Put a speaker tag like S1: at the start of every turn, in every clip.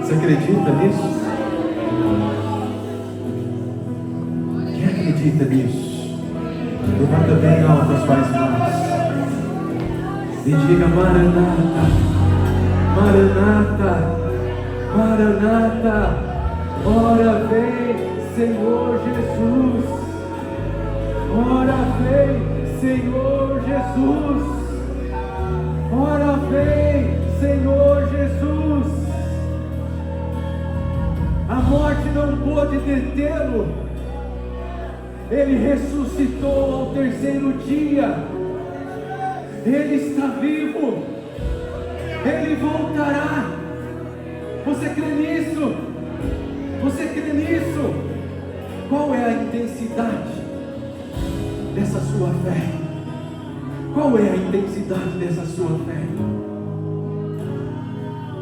S1: Você acredita nisso? Quem acredita nisso? Levanta bem alto as suas mãos e diga: Maranata, Maranata, Maranata. Ora vem, Senhor Jesus. Ora vem, Senhor Jesus. Ora vem, Senhor Jesus. A morte não pôde detê-lo. Ele ressuscitou ao terceiro dia. Ele está vivo. Ele voltará. Você crê nisso? Você crê nisso? Qual é a intensidade dessa sua fé? Qual é a intensidade dessa sua fé?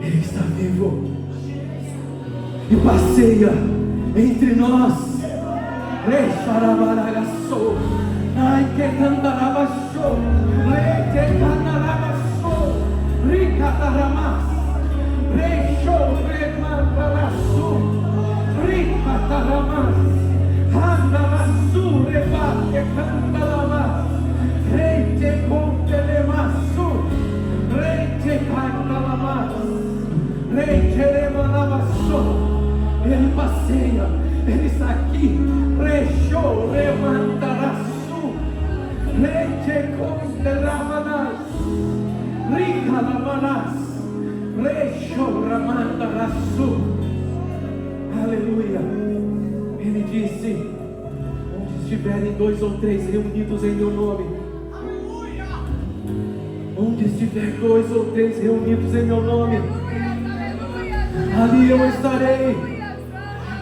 S1: Ele está vivo e passeia entre nós. Rei Xarabaragaçou, ai que cantarabaçou, rei que cantarabaçou, ricataramas, rei show, remantaraçou, ricataramas, randaraçou, rebate, cantaramas, rei que contelemaçou, rei que cantaramas, rei que remanabaçou. Ele passeia, ele está aqui. Rechou, remantaraçu, leite conderamanas, ricalamanas, rechou, ramantaraçu. Aleluia. Ele disse: onde estiverem 2 ou 3 reunidos em meu nome, onde estiver 2 ou 3 reunidos em meu nome, ali eu estarei.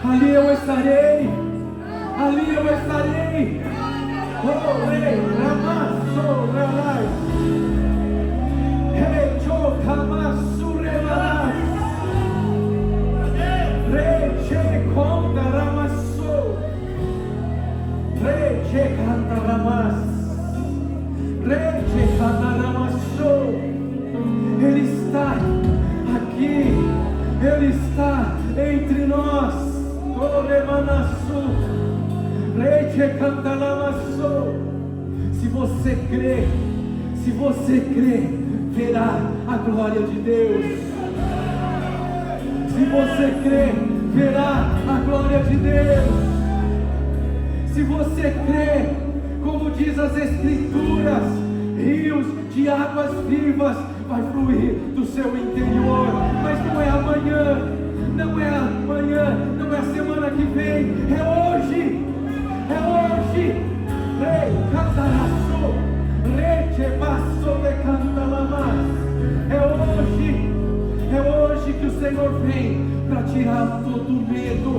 S1: Ali eu estarei, ali eu estarei. Oh, rei, ramasso, relai, rei, chocamasso, relai, rei, che, conta, ramasso, rei, che, canta, ramas, rei, che, canta, ramasso. Ele está aqui, ele está entre nós. Se você crê, verá a glória de Deus. Se você crê, verá a glória de Deus. Se você crê, como diz as Escrituras, rios de águas vivas vai fluir do seu interior. Mas não é amanhã, não é amanhã, não é a semana que vem, é hoje, é hoje. Rei, cantaraço, rei, chebaço, de cantalamas. É hoje que o Senhor vem para tirar todo o medo.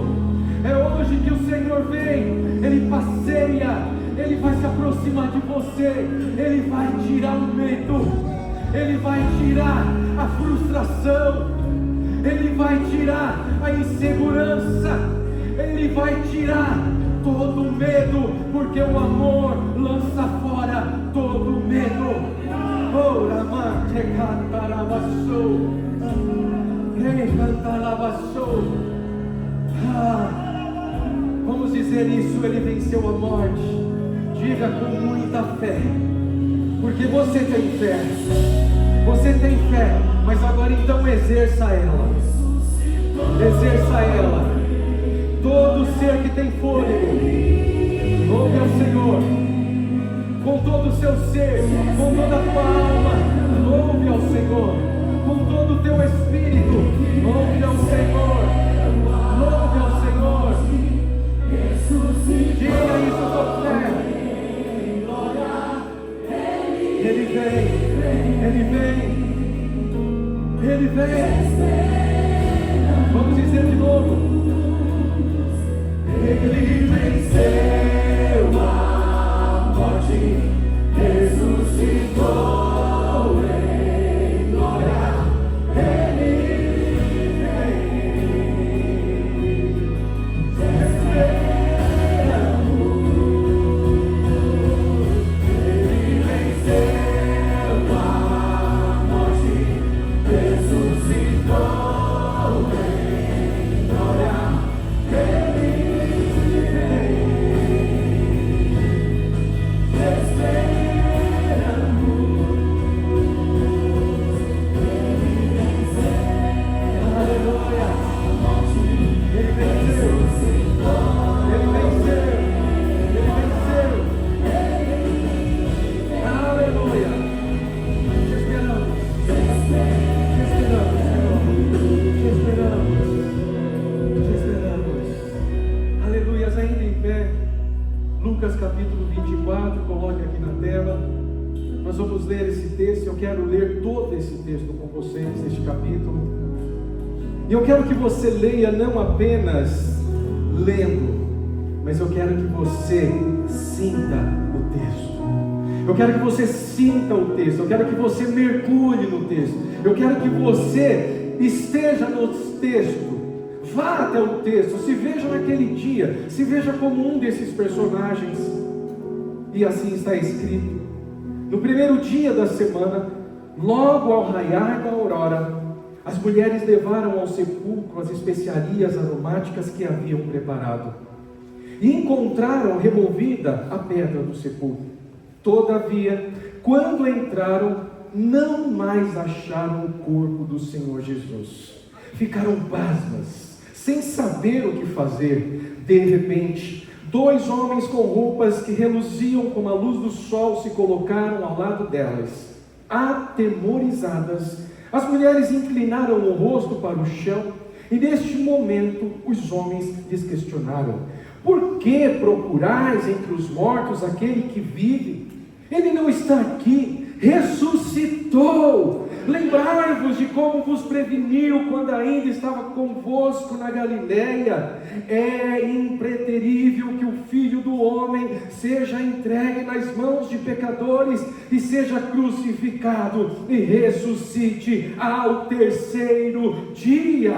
S1: É hoje que o Senhor vem, Ele passeia, Ele vai se aproximar de você, Ele vai tirar o medo, Ele vai tirar a frustração, Ele vai tirar a insegurança, Ele vai tirar todo o medo, porque o amor lança fora todo o medo. Oh, Ramante cantarabassou, Rei cantarabassou. Vamos dizer isso: Ele venceu a morte. Diga com muita fé, porque você tem fé. Você tem fé, mas agora então exerça ela. Exerça ela. Todo ser que tem fôlego, louve ao Senhor. Com todo o seu ser, com toda a tua alma, louve ao Senhor. Com todo o teu espírito, louve ao Senhor. Louve ao Senhor. Diga isso com fé. Ele vem, Ele vem, Ele vem. Vamos dizer de novo. Ele venceu a morte, ressuscitou em glória. Ele venceu a morte, ressuscitou em Lucas capítulo 24, coloque aqui na tela. Nós vamos ler esse texto. Eu quero ler todo esse texto com vocês, este capítulo. E eu quero que você leia não apenas lendo, mas eu quero que você sinta o texto. Eu quero que você sinta o texto. Eu quero que você mergulhe no texto. Eu quero que você esteja no texto. Vá até o texto. Se veja naquele dia. Se veja como um desses personagens. E assim está escrito. No primeiro dia da semana, logo ao raiar da aurora, as mulheres levaram ao sepulcro as especiarias aromáticas que haviam preparado. E encontraram removida a pedra do sepulcro. Todavia, quando entraram, não mais acharam o corpo do Senhor Jesus. Ficaram pasmas, sem saber o que fazer. De repente, 2 homens com roupas que reluziam como a luz do sol se colocaram ao lado delas. Atemorizadas, as mulheres inclinaram o rosto para o chão, e neste momento os homens lhes questionaram: por que procurais entre os mortos aquele que vive? Ele não está aqui, ressuscitou. Lembrai-vos de como vos preveniu quando ainda estava convosco na Galileia. É impreterível que o Filho do Homem seja entregue nas mãos de pecadores e seja crucificado e ressuscite ao 3º dia.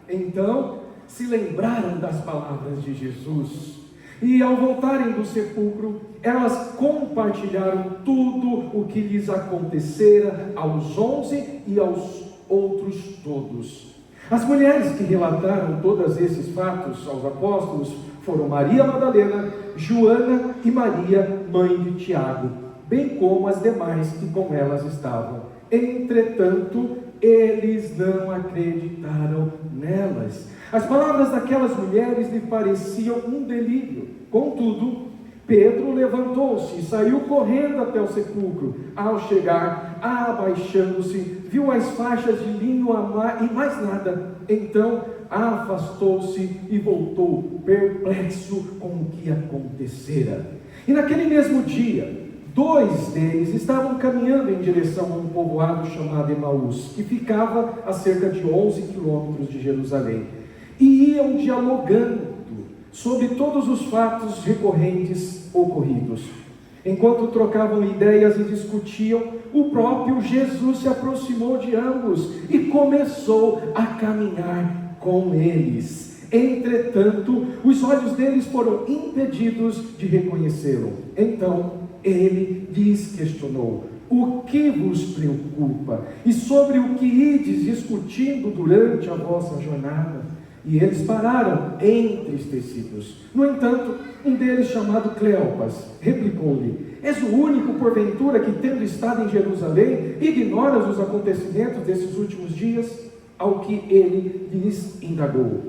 S1: Então se lembraram das palavras de Jesus. E ao voltarem do sepulcro, elas compartilharam tudo o que lhes acontecera aos 11 e aos outros todos. As mulheres que relataram todos esses fatos aos apóstolos foram Maria Madalena, Joana e Maria, mãe de Tiago, bem como as demais que com elas estavam. Entretanto, eles não acreditaram nelas. As palavras daquelas mulheres lhe pareciam um delírio. Contudo, Pedro levantou-se e saiu correndo até o sepulcro. Ao chegar, abaixando-se, viu as faixas de linho e mais nada. Então afastou-se e voltou perplexo com o que acontecera. E naquele mesmo dia, 2 deles estavam caminhando em direção a um povoado chamado Emaús, que ficava a cerca de 11 quilômetros de Jerusalém, e iam dialogando sobre todos os fatos recorrentes ocorridos. Enquanto trocavam ideias e discutiam, o próprio Jesus se aproximou de ambos e começou a caminhar com eles. Entretanto, os olhos deles foram impedidos de reconhecê-lo. Então ele lhes questionou: o que vos preocupa? E sobre o que ides discutindo durante a vossa jornada? E eles pararam entristecidos. No entanto, um deles, chamado Cleopas, replicou-lhe: és o único, porventura, que, tendo estado em Jerusalém, ignoras os acontecimentos desses últimos dias? Ao que ele lhes indagou: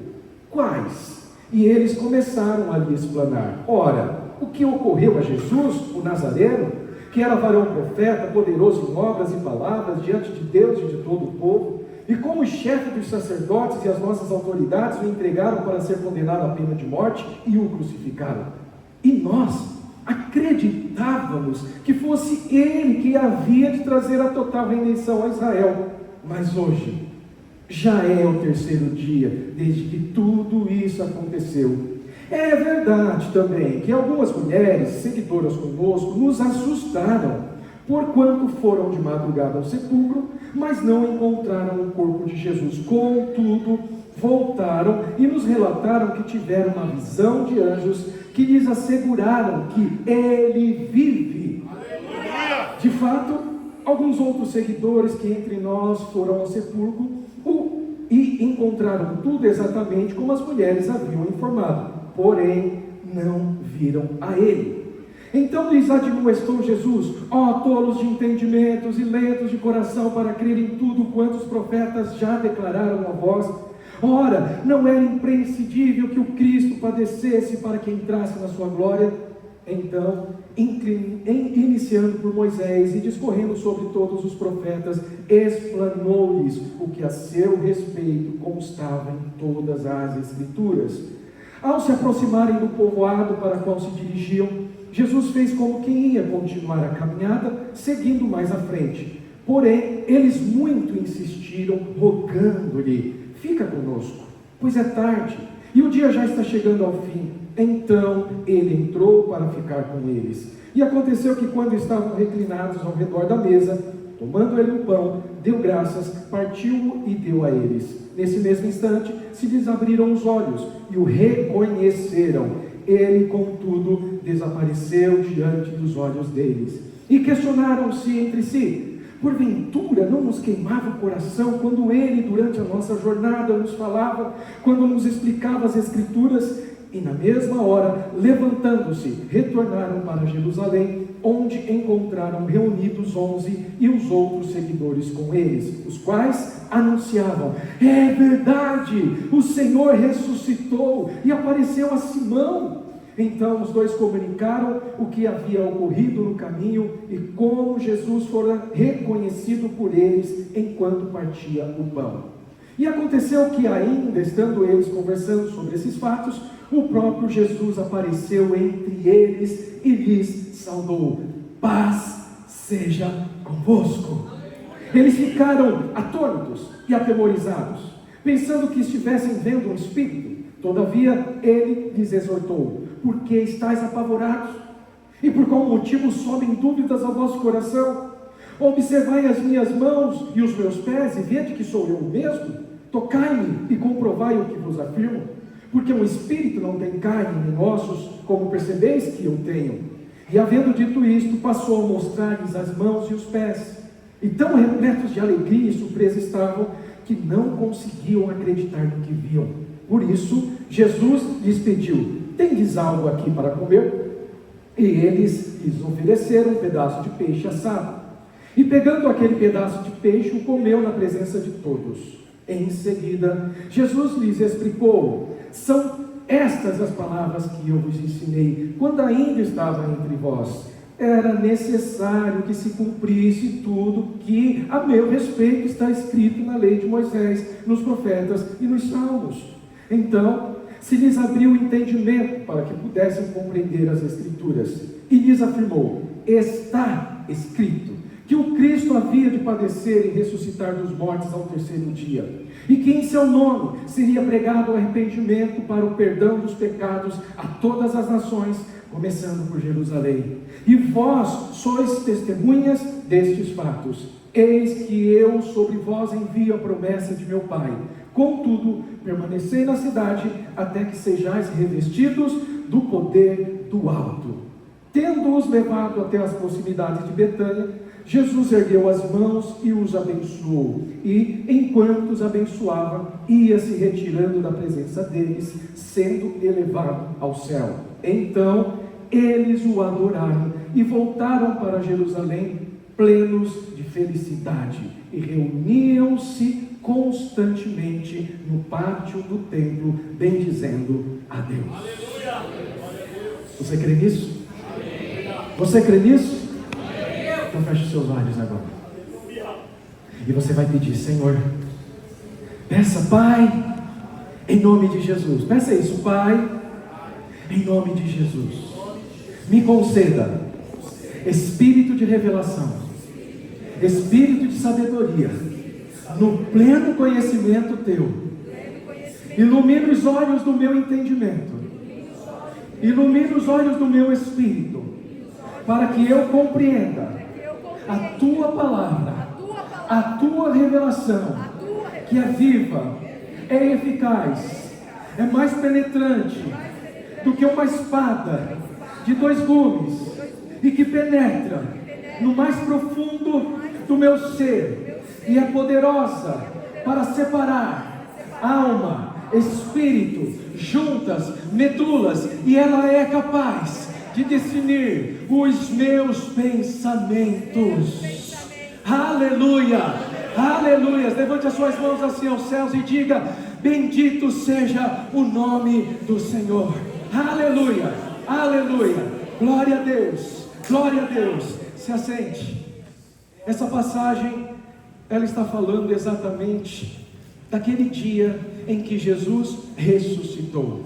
S1: quais? E eles começaram a lhe explanar. Ora, o que ocorreu a Jesus, o Nazareno, que era varão profeta, poderoso em obras e palavras diante de Deus e de todo o povo, e como o chefe dos sacerdotes e as nossas autoridades o entregaram para ser condenado à pena de morte e o crucificaram. E nós acreditávamos que fosse ele que havia de trazer a total redenção a Israel. Mas hoje já é o 3º dia desde que tudo isso aconteceu. É verdade também que algumas mulheres seguidoras conosco nos assustaram, porquanto foram de madrugada ao sepulcro, mas não encontraram o corpo de Jesus. Contudo, voltaram e nos relataram que tiveram uma visão de anjos que lhes asseguraram que ele vive. De fato, alguns outros seguidores que entre nós foram ao sepulcro e encontraram tudo exatamente como as mulheres haviam informado, porém não viram a ele. Então lhes admoestou Jesus: ó tolos de entendimentos e lentos de coração para crer em tudo quanto os profetas já declararam a vós. Ora, não era imprescindível que o Cristo padecesse para que entrasse na sua glória? Então, iniciando por Moisés e discorrendo sobre todos os profetas, explanou-lhes o que a seu respeito constava em todas as Escrituras. Ao se aproximarem do povoado para qual se dirigiam,
S2: Jesus fez como quem ia continuar a caminhada, seguindo mais à frente. Porém, eles muito insistiram, rogando-lhe: fica conosco, pois é tarde, e o dia já está chegando ao fim. Então ele entrou para ficar com eles. E aconteceu que, quando estavam reclinados ao redor da mesa, tomando ele o pão, deu graças, partiu-o e deu a eles. Nesse mesmo instante, se lhes abriram os olhos e o reconheceram. Ele, contudo, desapareceu diante dos olhos deles. E questionaram-se entre si: porventura não nos queimava o coração quando ele, durante a nossa jornada, nos falava, quando nos explicava as Escrituras? E na mesma hora, levantando-se, retornaram para Jerusalém, onde encontraram reunidos 11 e os outros seguidores com eles, os quais anunciavam: é verdade, o Senhor ressuscitou e apareceu a Simão. Então os dois comunicaram o que havia ocorrido no caminho e como Jesus fora reconhecido por eles enquanto partia o pão. E aconteceu que, ainda estando eles conversando sobre esses fatos, o próprio Jesus apareceu entre eles e lhes saudou: paz seja convosco. Eles ficaram atônitos e atemorizados, pensando que estivessem vendo um espírito. Todavia ele lhes exortou: por que estáis apavorados? E por qual motivo sobem dúvidas ao vosso coração? Observai as minhas mãos e os meus pés, e vede que sou eu mesmo. Tocai-me e comprovai o que vos afirmo, porque um espírito não tem carne nem ossos, como percebeis que eu tenho. E havendo dito isto, passou a mostrar-lhes as mãos e os pés. E tão repletos de alegria e surpresa estavam, que não conseguiam acreditar no que viam. Por isso, Jesus lhes pediu: tendes algo aqui para comer? E eles lhes ofereceram um pedaço de peixe assado. E pegando aquele pedaço de peixe, o comeu na presença de todos. Em seguida, Jesus lhes explicou: são estas as palavras que eu vos ensinei, quando ainda estava entre vós. Era necessário que se cumprisse tudo que a meu respeito está escrito na lei de Moisés, nos profetas e nos salmos. Então, se lhes abriu o entendimento para que pudessem compreender as Escrituras, e lhes afirmou: está escrito que o Cristo havia de padecer e ressuscitar dos mortos ao terceiro dia, e que em seu nome seria pregado o arrependimento para o perdão dos pecados a todas as nações, começando por Jerusalém. E vós sois testemunhas destes fatos. Eis que eu sobre vós envio a promessa de meu Pai. Contudo, permanecei na cidade até que sejais revestidos do poder do alto. Tendo-os levado até as proximidades de Betânia, Jesus ergueu as mãos e os abençoou, e enquanto os abençoava, ia se retirando da presença deles, sendo elevado ao céu. Então eles o adoraram e voltaram para Jerusalém plenos de felicidade, e reuniam-se constantemente no pátio do templo, bendizendo a Deus. Você crê nisso? Você crê nisso? Então feche os seus olhos agora. E você vai pedir: Senhor, peça, Pai, em nome de Jesus. Peça isso: Pai, em nome de Jesus, me conceda espírito de revelação, espírito de sabedoria, no pleno conhecimento Teu. Ilumina os olhos do meu entendimento, ilumina os olhos do meu espírito, para que eu compreenda a Tua palavra, a Tua revelação, que é viva, é eficaz, é mais penetrante do que uma espada de 2 gumes, e que penetra no mais profundo do meu ser, e é poderosa para separar alma, espírito, juntas, medulas, e ela é capaz de discernir os meus pensamentos. Aleluia, aleluia. Levante as suas mãos assim aos céus e diga: bendito seja o nome do Senhor. Aleluia, aleluia. Glória a Deus, glória a Deus. Se assente. Essa passagem, ela está falando exatamente daquele dia em que Jesus ressuscitou.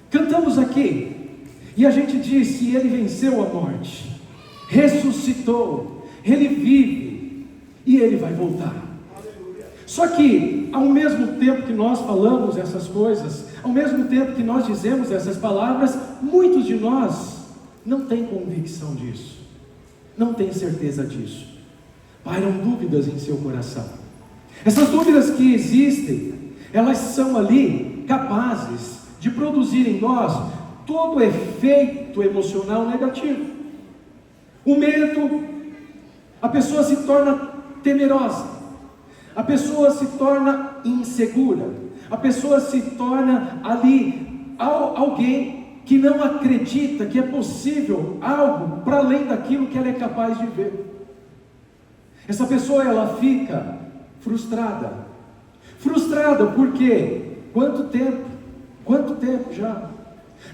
S2: Cantamos aqui: E a gente diz que Ele venceu a morte, ressuscitou, Ele vive e Ele vai voltar. Só que, ao mesmo tempo que nós falamos essas coisas, ao mesmo tempo que nós dizemos essas palavras, muitos de nós não têm convicção disso, não têm certeza disso. Pairam dúvidas em seu coração. Essas dúvidas que existem, elas são ali capazes de produzir em nós todo efeito emocional negativo. O medo, a pessoa se torna temerosa, a pessoa se torna insegura, a pessoa se torna ali alguém que não acredita que é possível algo para além daquilo que ela é capaz de ver. Essa pessoa, ela fica frustrada porque quanto tempo já?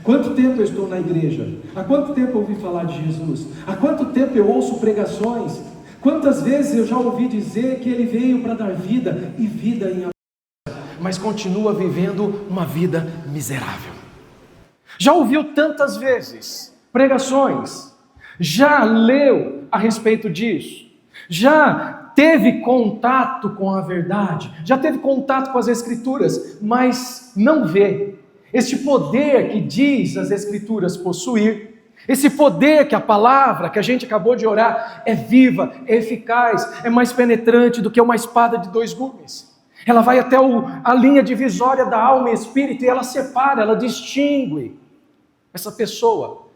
S2: Quanto tempo eu estou na igreja? Há quanto tempo eu ouvi falar de Jesus? Há quanto tempo eu ouço pregações? Quantas vezes eu já ouvi dizer que Ele veio para dar vida e vida em abundância, mas continua vivendo uma vida miserável? Já ouviu tantas vezes pregações? Já leu a respeito disso? Já teve contato com a verdade? Já teve contato com as Escrituras, mas não vê este poder que diz as Escrituras possuir, esse poder que a palavra que a gente acabou de orar é viva, é eficaz, é mais penetrante do que uma espada de 2 gumes. Ela vai até a linha divisória da alma e espírito e ela separa, ela distingue essa pessoa,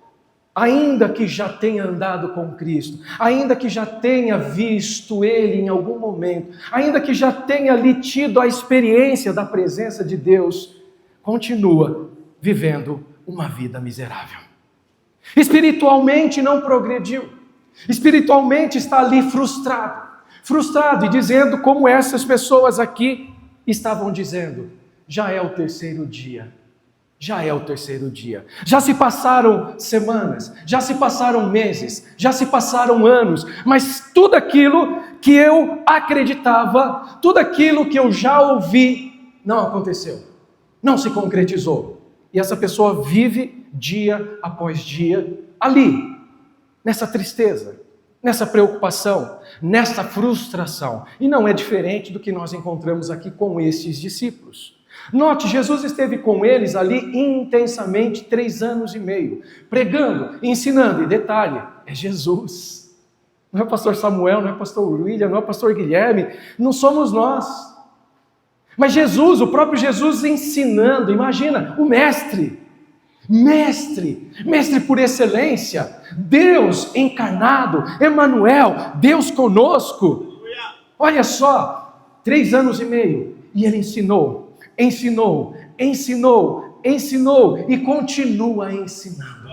S2: ainda que já tenha andado com Cristo, ainda que já tenha visto Ele em algum momento, ainda que já tenha ali tido a experiência da presença de Deus, continua vivendo uma vida miserável. Espiritualmente não progrediu, espiritualmente está ali frustrado e dizendo como essas pessoas aqui estavam dizendo: já é o terceiro dia, já se passaram semanas, já se passaram meses, já se passaram anos, mas tudo aquilo que eu acreditava, tudo aquilo que eu já ouvi, não aconteceu, não se concretizou. E essa pessoa vive dia após dia ali, nessa tristeza, nessa preocupação, nessa frustração. E não é diferente do que nós encontramos aqui com esses discípulos. Note, Jesus esteve com eles ali intensamente 3 anos e meio, pregando, ensinando. E detalhe, é Jesus. Não é o pastor Samuel, não é o pastor William, não é o pastor Guilherme, não somos nós. Mas Jesus, o próprio Jesus ensinando, imagina, o mestre por excelência, Deus encarnado, Emanuel, Deus conosco. Olha só, 3 anos e meio, e ele ensinou e continua ensinando.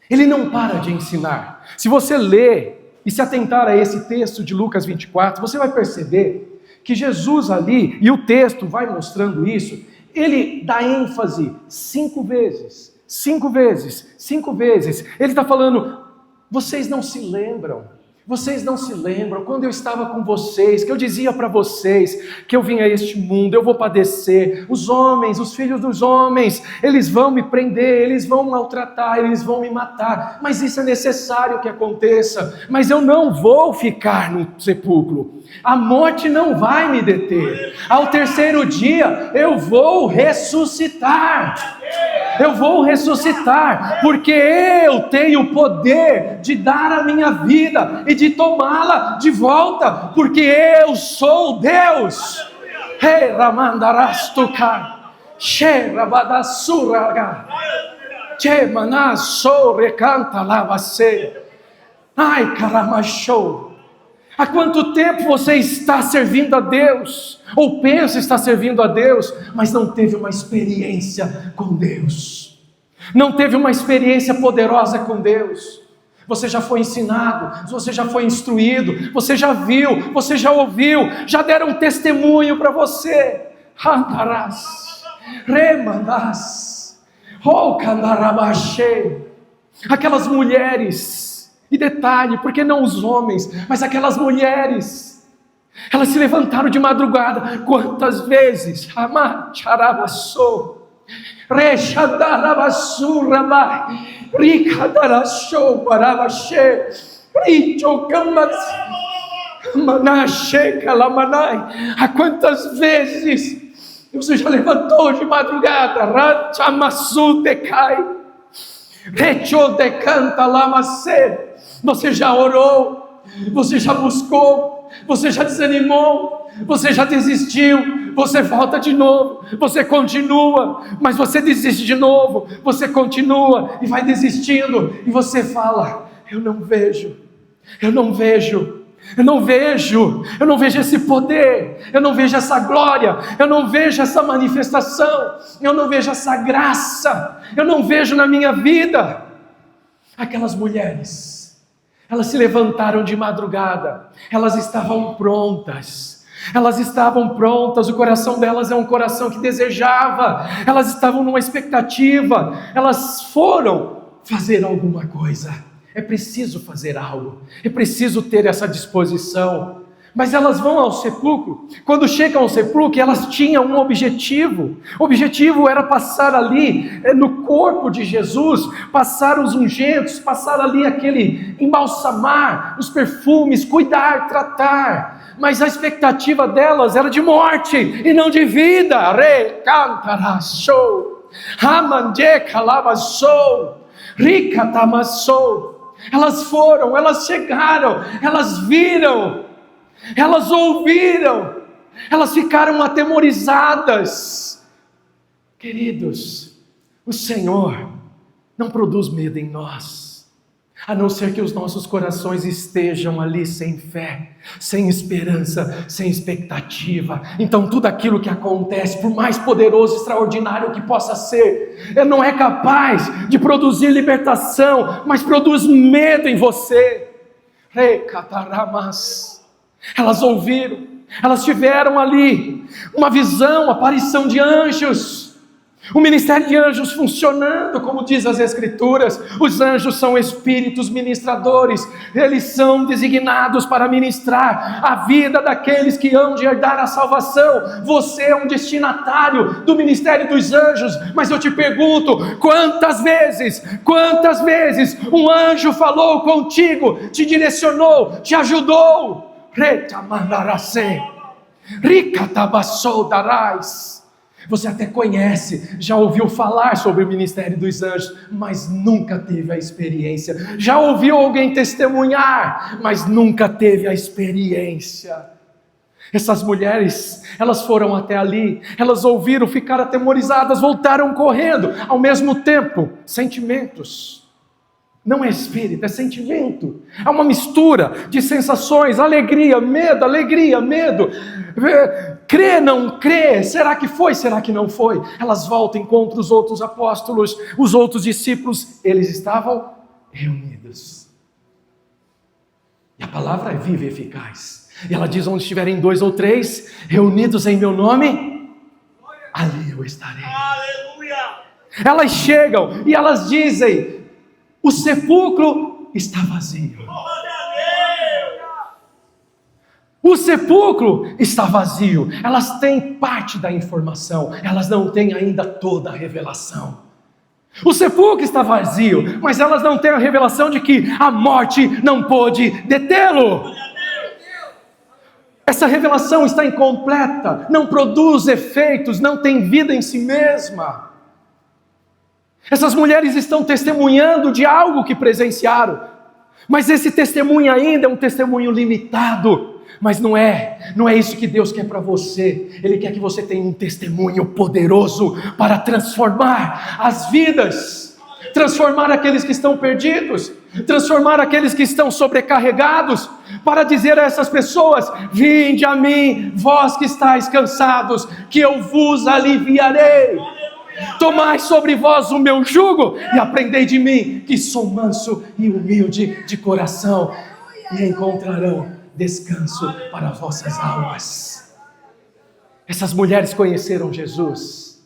S2: Ele não para de ensinar. Se você ler e se atentar a esse texto de Lucas 24, você vai perceber que Jesus ali, e o texto vai mostrando isso, ele dá ênfase 5 vezes, ele está falando: vocês não se lembram quando eu estava com vocês, que eu dizia para vocês que eu vim a este mundo, eu vou padecer, os filhos dos homens, eles vão me prender, eles vão maltratar, eles vão me matar, mas isso é necessário que aconteça, mas eu não vou ficar no sepulcro, a morte não vai me deter, ao terceiro dia eu vou ressuscitar, porque eu tenho o poder de dar a minha vida e de tomá-la de volta, porque eu sou Deus. Ai, caramachou. Há quanto tempo você está servindo a Deus, ou pensa estar servindo a Deus, mas não teve uma experiência com Deus, não teve uma experiência poderosa com Deus? Você já foi ensinado, você já foi instruído, você já viu, você já ouviu, já deram testemunho para você. Andarás, remanás, candarabachê. Aquelas mulheres, e detalhe, porque não os homens, mas aquelas mulheres, elas se levantaram de madrugada, quantas vezes?
S3: Rechadarabassura mai. Ricadarachou barabachê. Richocamas. Manachê calamanai. Há quantas vezes você já levantou de madrugada? Rachamassu decai. Recho decanta lamacê. Você já orou, você já buscou, você já desanimou, você já desistiu, você volta de novo, você continua, mas você desiste de novo, você continua e vai desistindo, e você fala: eu não vejo esse poder, eu não vejo essa glória, eu não vejo essa manifestação, eu não vejo essa graça, eu não vejo na minha vida. Aquelas mulheres, elas se levantaram de madrugada, elas estavam prontas, o coração delas é um coração que desejava, elas estavam numa expectativa, elas foram fazer alguma coisa. É preciso fazer algo, é preciso ter essa disposição. Mas elas vão ao sepulcro. Quando chegam ao sepulcro, elas tinham um objetivo. O objetivo era passar ali no corpo de Jesus, passar os ungentes, passar ali aquele embalsamar, os perfumes, cuidar, tratar. Mas a expectativa delas era de morte e não de vida. Re cantara show, ramande calava show, rica tamassou. Elas foram, elas chegaram, elas viram. Elas ouviram, elas ficaram atemorizadas. Queridos, o Senhor não produz medo em nós, a não ser que os nossos corações estejam ali sem fé, sem esperança, sem expectativa. Então tudo aquilo que acontece, por mais poderoso, extraordinário que possa ser, não é capaz de produzir libertação, mas produz medo em você. Recataramas. Elas ouviram, elas tiveram ali uma visão, aparição de anjos, o ministério de anjos funcionando, como diz as Escrituras. Os anjos são espíritos ministradores, eles são designados para ministrar a vida daqueles que hão de herdar a salvação. Você é um destinatário do ministério dos anjos, mas eu te pergunto, quantas vezes um anjo falou contigo, te direcionou, te ajudou? Você até conhece, já ouviu falar sobre o ministério dos anjos, mas nunca teve a experiência. Já ouviu alguém testemunhar, mas nunca teve a experiência. Essas mulheres, elas foram até ali, elas ouviram, ficaram atemorizadas, voltaram correndo. Ao mesmo tempo, sentimentos. Não é espírito, é sentimento. É uma mistura de sensações, alegria, medo. Crê, não crê, será que foi, será que não foi? Elas voltam, encontram os outros apóstolos, os outros discípulos, eles estavam reunidos. E a palavra é viva e eficaz. E ela diz: onde estiverem 2 ou 3 reunidos em meu nome, ali eu estarei. Aleluia! Elas chegam e elas dizem: o sepulcro está vazio. O sepulcro está vazio. Elas têm parte da informação, elas não têm ainda toda a revelação. O sepulcro está vazio, mas elas não têm a revelação de que a morte não pôde detê-lo. Essa revelação está incompleta, não produz efeitos, não tem vida em si mesma. Essas mulheres estão testemunhando de algo que presenciaram, mas esse testemunho ainda é um testemunho limitado. Mas não é isso que Deus quer para você. Ele quer que você tenha um testemunho poderoso para transformar as vidas, transformar aqueles que estão perdidos, transformar aqueles que estão sobrecarregados, para dizer a essas pessoas: vinde a mim, vós que estáis cansados, que eu vos aliviarei. Tomai sobre vós o meu jugo e aprendei de mim, que sou manso e humilde de coração, e encontrarão descanso para as vossas almas. Essas mulheres conheceram Jesus.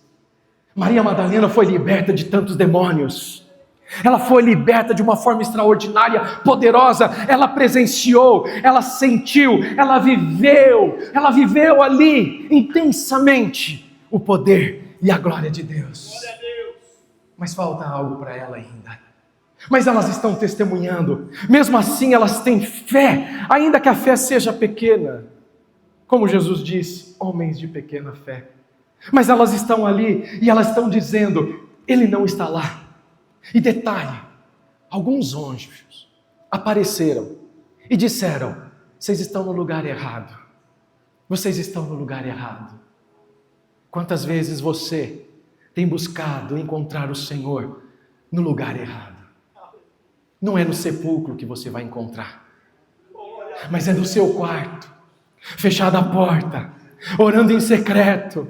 S3: Maria Madalena foi liberta de tantos demônios. Ela foi liberta de uma forma extraordinária, poderosa. Ela presenciou, ela sentiu, ela viveu ali intensamente o poder e a glória de Deus. mas falta algo para ela ainda. Mas elas estão testemunhando, mesmo assim elas têm fé, ainda que a fé seja pequena. Como Jesus disse, homens de pequena fé. Mas elas estão ali e elas estão dizendo, ele não está lá. E detalhe, alguns anjos apareceram e disseram, vocês estão no lugar errado. Vocês estão no lugar errado. Quantas vezes você tem buscado encontrar o Senhor no lugar errado? Não é no sepulcro que você vai encontrar, mas é no seu quarto, fechada a porta, orando em secreto,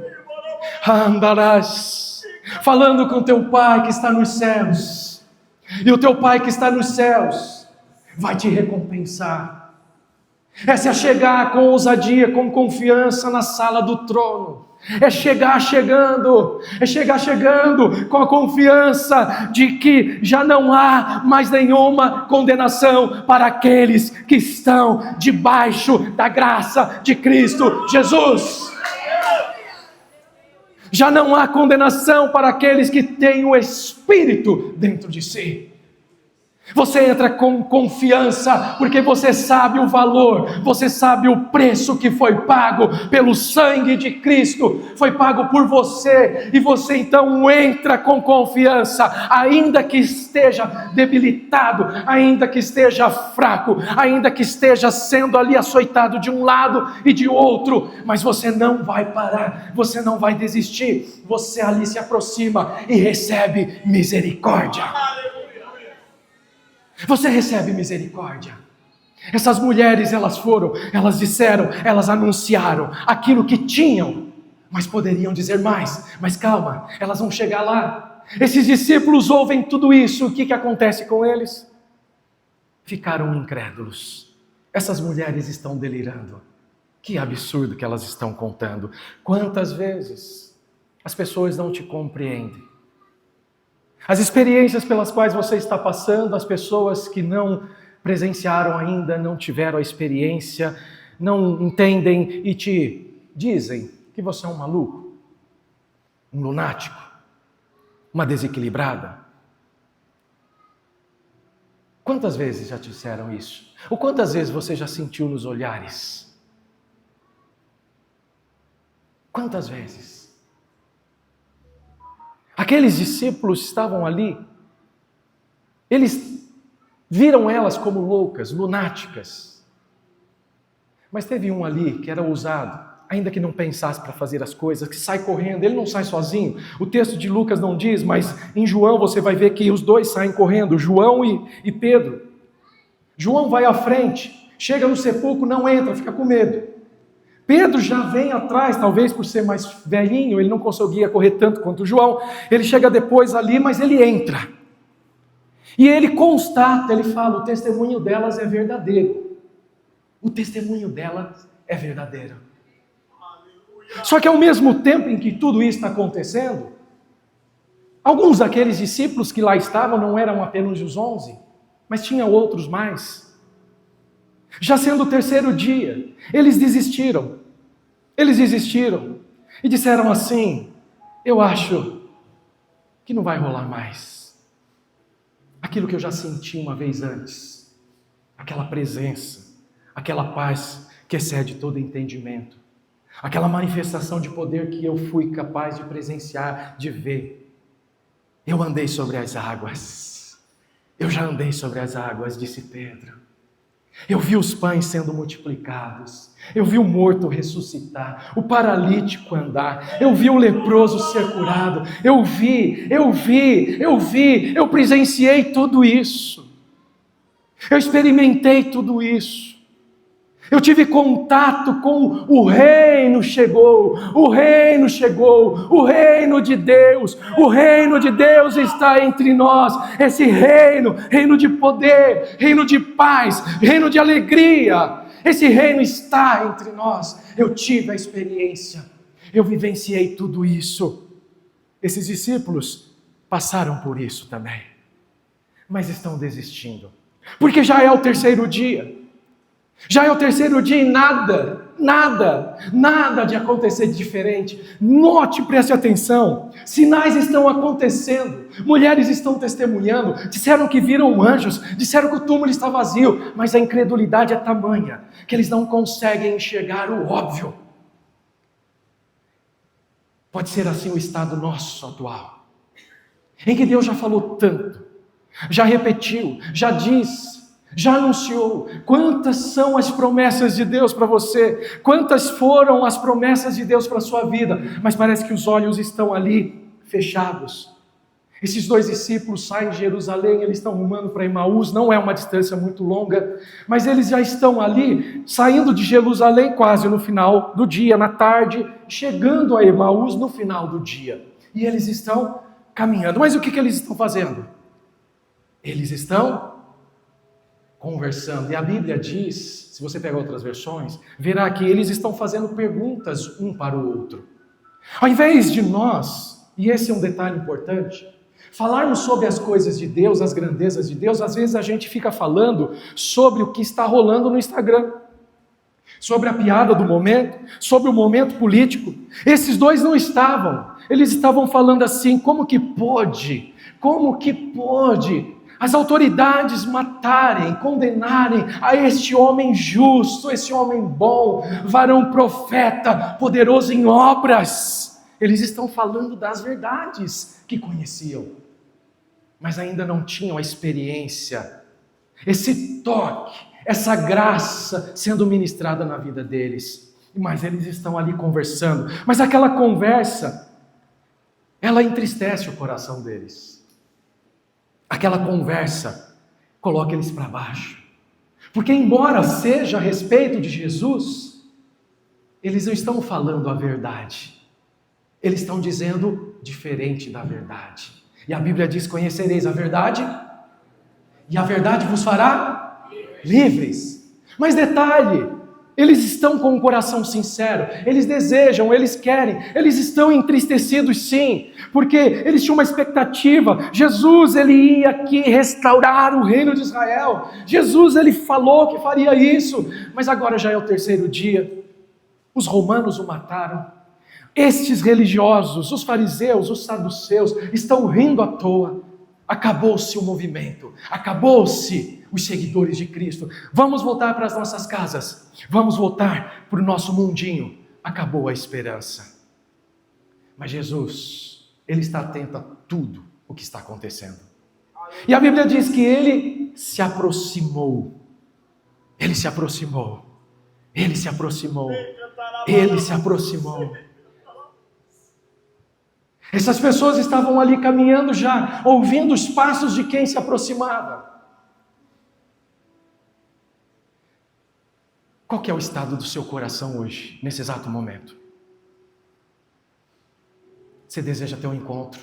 S3: andarás, falando com teu Pai que está nos céus, e o teu Pai que está nos céus vai te recompensar. É se achegar com ousadia, com confiança na sala do trono. É chegar chegando com a confiança de que já não há mais nenhuma condenação para aqueles que estão debaixo da graça de Cristo Jesus. Já não há condenação para aqueles que têm o Espírito dentro de si. Você entra com confiança, porque você sabe o valor, você sabe o preço que foi pago pelo sangue de Cristo, foi pago por você, e você então entra com confiança, ainda que esteja debilitado, ainda que esteja fraco, ainda que esteja sendo ali açoitado de um lado e de outro, mas você não vai parar, você não vai desistir, você ali se aproxima e recebe misericórdia. Você recebe misericórdia. Essas mulheres, elas disseram, elas anunciaram aquilo que tinham, mas poderiam dizer mais. Mas calma, elas vão chegar lá. Esses discípulos ouvem tudo isso, o que acontece com eles? Ficaram incrédulos. Essas mulheres estão delirando. Que absurdo que elas estão contando. Quantas vezes as pessoas não te compreendem? As experiências pelas quais você está passando, as pessoas que não presenciaram ainda, não tiveram a experiência, não entendem e te dizem que você é um maluco, um lunático, uma desequilibrada. Quantas vezes já te disseram isso? Ou quantas vezes você já sentiu nos olhares? Quantas vezes? Aqueles discípulos estavam ali, eles viram elas como loucas, lunáticas. Mas teve um ali que era ousado, ainda que não pensasse para fazer as coisas, que sai correndo, ele não sai sozinho. O texto de Lucas não diz, mas em João você vai ver que os dois saem correndo, João e Pedro. João vai à frente, chega no sepulcro, não entra, fica com medo. Pedro já vem atrás, talvez por ser mais velhinho, ele não conseguia correr tanto quanto João. Ele chega depois ali, mas ele entra. E ele constata, ele fala, o testemunho delas é verdadeiro. O testemunho delas é verdadeiro. Só que ao mesmo tempo em que tudo isso está acontecendo, alguns daqueles discípulos que lá estavam não eram apenas os 11, mas tinha outros mais. Já sendo o terceiro dia, eles desistiram e disseram assim, eu acho que não vai rolar mais. Aquilo que eu já senti uma vez antes, aquela presença, aquela paz que excede todo entendimento, aquela manifestação de poder que eu fui capaz de presenciar, de ver. Eu andei sobre as águas, eu já andei sobre as águas, disse Pedro. Eu vi os pães sendo multiplicados, eu vi o morto ressuscitar, o paralítico andar, eu vi o leproso ser curado, eu presenciei tudo isso, eu experimentei tudo isso, eu tive contato com o reino chegou, o reino de Deus está entre nós, esse reino de poder, reino de paz, reino de alegria, esse reino está entre nós. Eu tive a experiência, eu vivenciei tudo isso. Esses discípulos passaram por isso também, mas estão desistindo, porque já é o terceiro dia. Já é o terceiro dia e nada nada de acontecer diferente. Note, preste atenção, sinais estão acontecendo, mulheres estão testemunhando, disseram que viram anjos, disseram que o túmulo está vazio, mas a incredulidade é tamanha, que eles não conseguem enxergar o óbvio. Pode ser assim o estado nosso atual, em que Deus já falou tanto, já repetiu, já disse, já anunciou. Quantas são as promessas de Deus para você? Quantas foram as promessas de Deus para a sua vida? Mas parece que os olhos estão ali fechados. Esses 2 discípulos saem de Jerusalém, eles estão rumando para Emaús, não é uma distância muito longa, mas eles já estão ali, saindo de Jerusalém quase no final do dia, na tarde, chegando a Emaús no final do dia. E eles estão caminhando. Mas o que eles estão fazendo? Eles estão conversando, e a Bíblia diz, se você pegar outras versões, verá que eles estão fazendo perguntas um para o outro. Ao invés de nós, e esse é um detalhe importante, falarmos sobre as coisas de Deus, as grandezas de Deus, às vezes a gente fica falando sobre o que está rolando no Instagram, sobre a piada do momento, sobre o momento político. Esses 2 não estavam, eles estavam falando assim, como que pode as autoridades matarem, condenarem a este homem justo, esse homem bom, varão profeta, poderoso em obras. Eles estão falando das verdades que conheciam, mas ainda não tinham a experiência, esse toque, essa graça sendo ministrada na vida deles. Mas eles estão ali conversando, mas aquela conversa, ela entristece o coração deles. Aquela conversa coloca eles para baixo. Porque embora seja a respeito de Jesus, eles não estão falando a verdade. Eles estão dizendo diferente da verdade. E a Bíblia diz, conhecereis a verdade, e a verdade vos fará livres. Mas detalhe, eles estão com o coração sincero, eles desejam, eles querem, eles estão entristecidos sim, porque eles tinham uma expectativa. Jesus, ele ia aqui restaurar o reino de Israel. Jesus, ele falou que faria isso, mas agora já é o 3º dia. Os romanos o mataram. Estes religiosos, os fariseus, os saduceus, estão rindo à toa. Acabou-se o movimento, acabou-se os seguidores de Cristo. Vamos voltar para as nossas casas, vamos voltar para o nosso mundinho. Acabou a esperança. Mas Jesus, ele está atento a tudo o que está acontecendo. E a Bíblia diz que ele se aproximou. Ele se aproximou. Ele se aproximou. Ele se aproximou. Essas pessoas estavam ali caminhando já, ouvindo os passos de quem se aproximava. Qual que é o estado do seu coração hoje, nesse exato momento? Você deseja ter um encontro?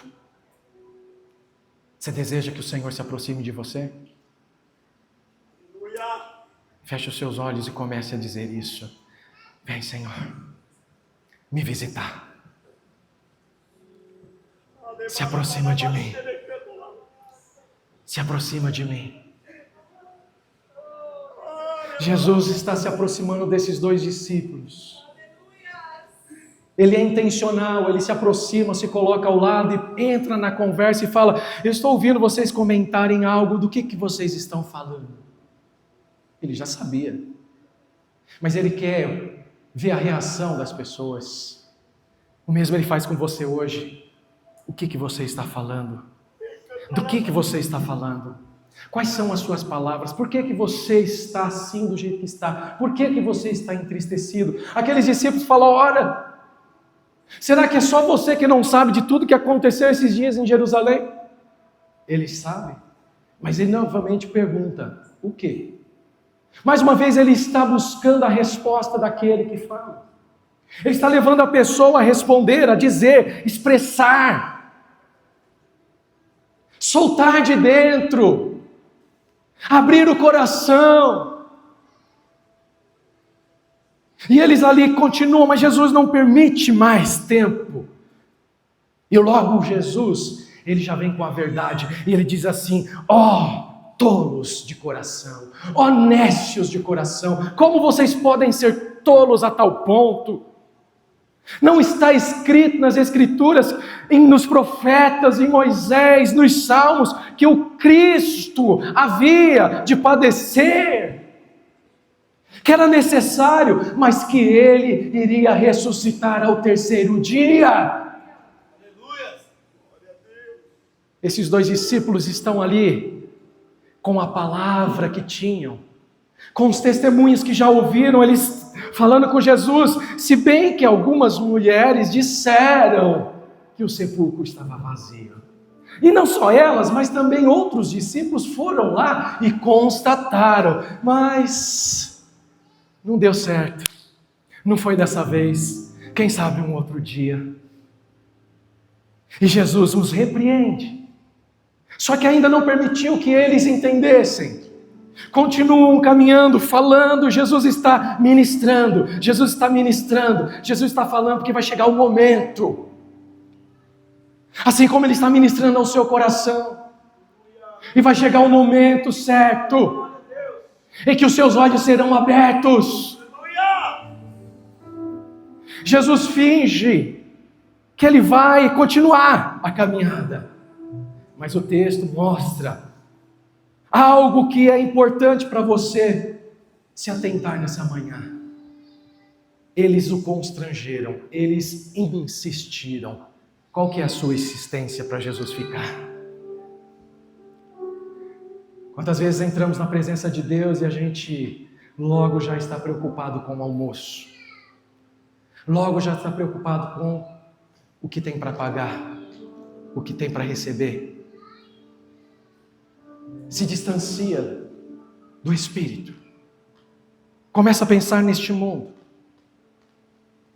S3: Você deseja que o Senhor se aproxime de você? Feche os seus olhos e comece a dizer isso. Vem, Senhor, me visitar. Se aproxima de mim. Se aproxima de mim. Jesus está se aproximando desses 2 discípulos. Ele é intencional, ele se aproxima, se coloca ao lado e entra na conversa e fala: eu estou ouvindo vocês comentarem algo, do que vocês estão falando? Ele já sabia, mas ele quer ver a reação das pessoas. O mesmo ele faz com você hoje. O que você está falando? Do que você está falando? Quais são as suas palavras? Por que você está assim do jeito que está? Por que você está entristecido? Aqueles discípulos falam: ora, será que é só você que não sabe de tudo que aconteceu esses dias em Jerusalém? Ele sabe, mas ele novamente pergunta: o quê? Mais uma vez ele está buscando a resposta daquele que fala. Ele está levando a pessoa a responder, a dizer, expressar, soltar de dentro, abrir o coração. E eles ali continuam, mas Jesus não permite mais tempo. E logo Jesus, ele já vem com a verdade, e ele diz assim: ó tolos de coração, ó nécios de coração, como vocês podem ser tolos a tal ponto. Não está escrito nas Escrituras, nos profetas, em Moisés, nos Salmos, que o Cristo havia de padecer, que era necessário, mas que Ele iria ressuscitar ao terceiro dia. Aleluia! Esses 2 discípulos estão ali, com a palavra que tinham, com os testemunhos que já ouviram, eles falando com Jesus, se bem que algumas mulheres disseram que o sepulcro estava vazio. E não só elas, mas também outros discípulos foram lá e constataram, mas não deu certo, não foi dessa vez, quem sabe um outro dia. E Jesus os repreende, só que ainda não permitiu que eles entendessem. Continuam caminhando, falando, Jesus está ministrando, Jesus está falando, porque vai chegar o momento, assim como Ele está ministrando ao seu coração, e vai chegar o momento certo, em que os seus olhos serão abertos. Jesus finge que Ele vai continuar a caminhada, mas o texto mostra algo que é importante para você se atentar nessa manhã. Eles o constrangeram, eles insistiram. Qual que é a sua insistência para Jesus ficar? Quantas vezes entramos na presença de Deus e a gente logo já está preocupado com o almoço, logo já está preocupado com o que tem para pagar, o que tem para receber. Se distancia do Espírito, começa a pensar neste mundo,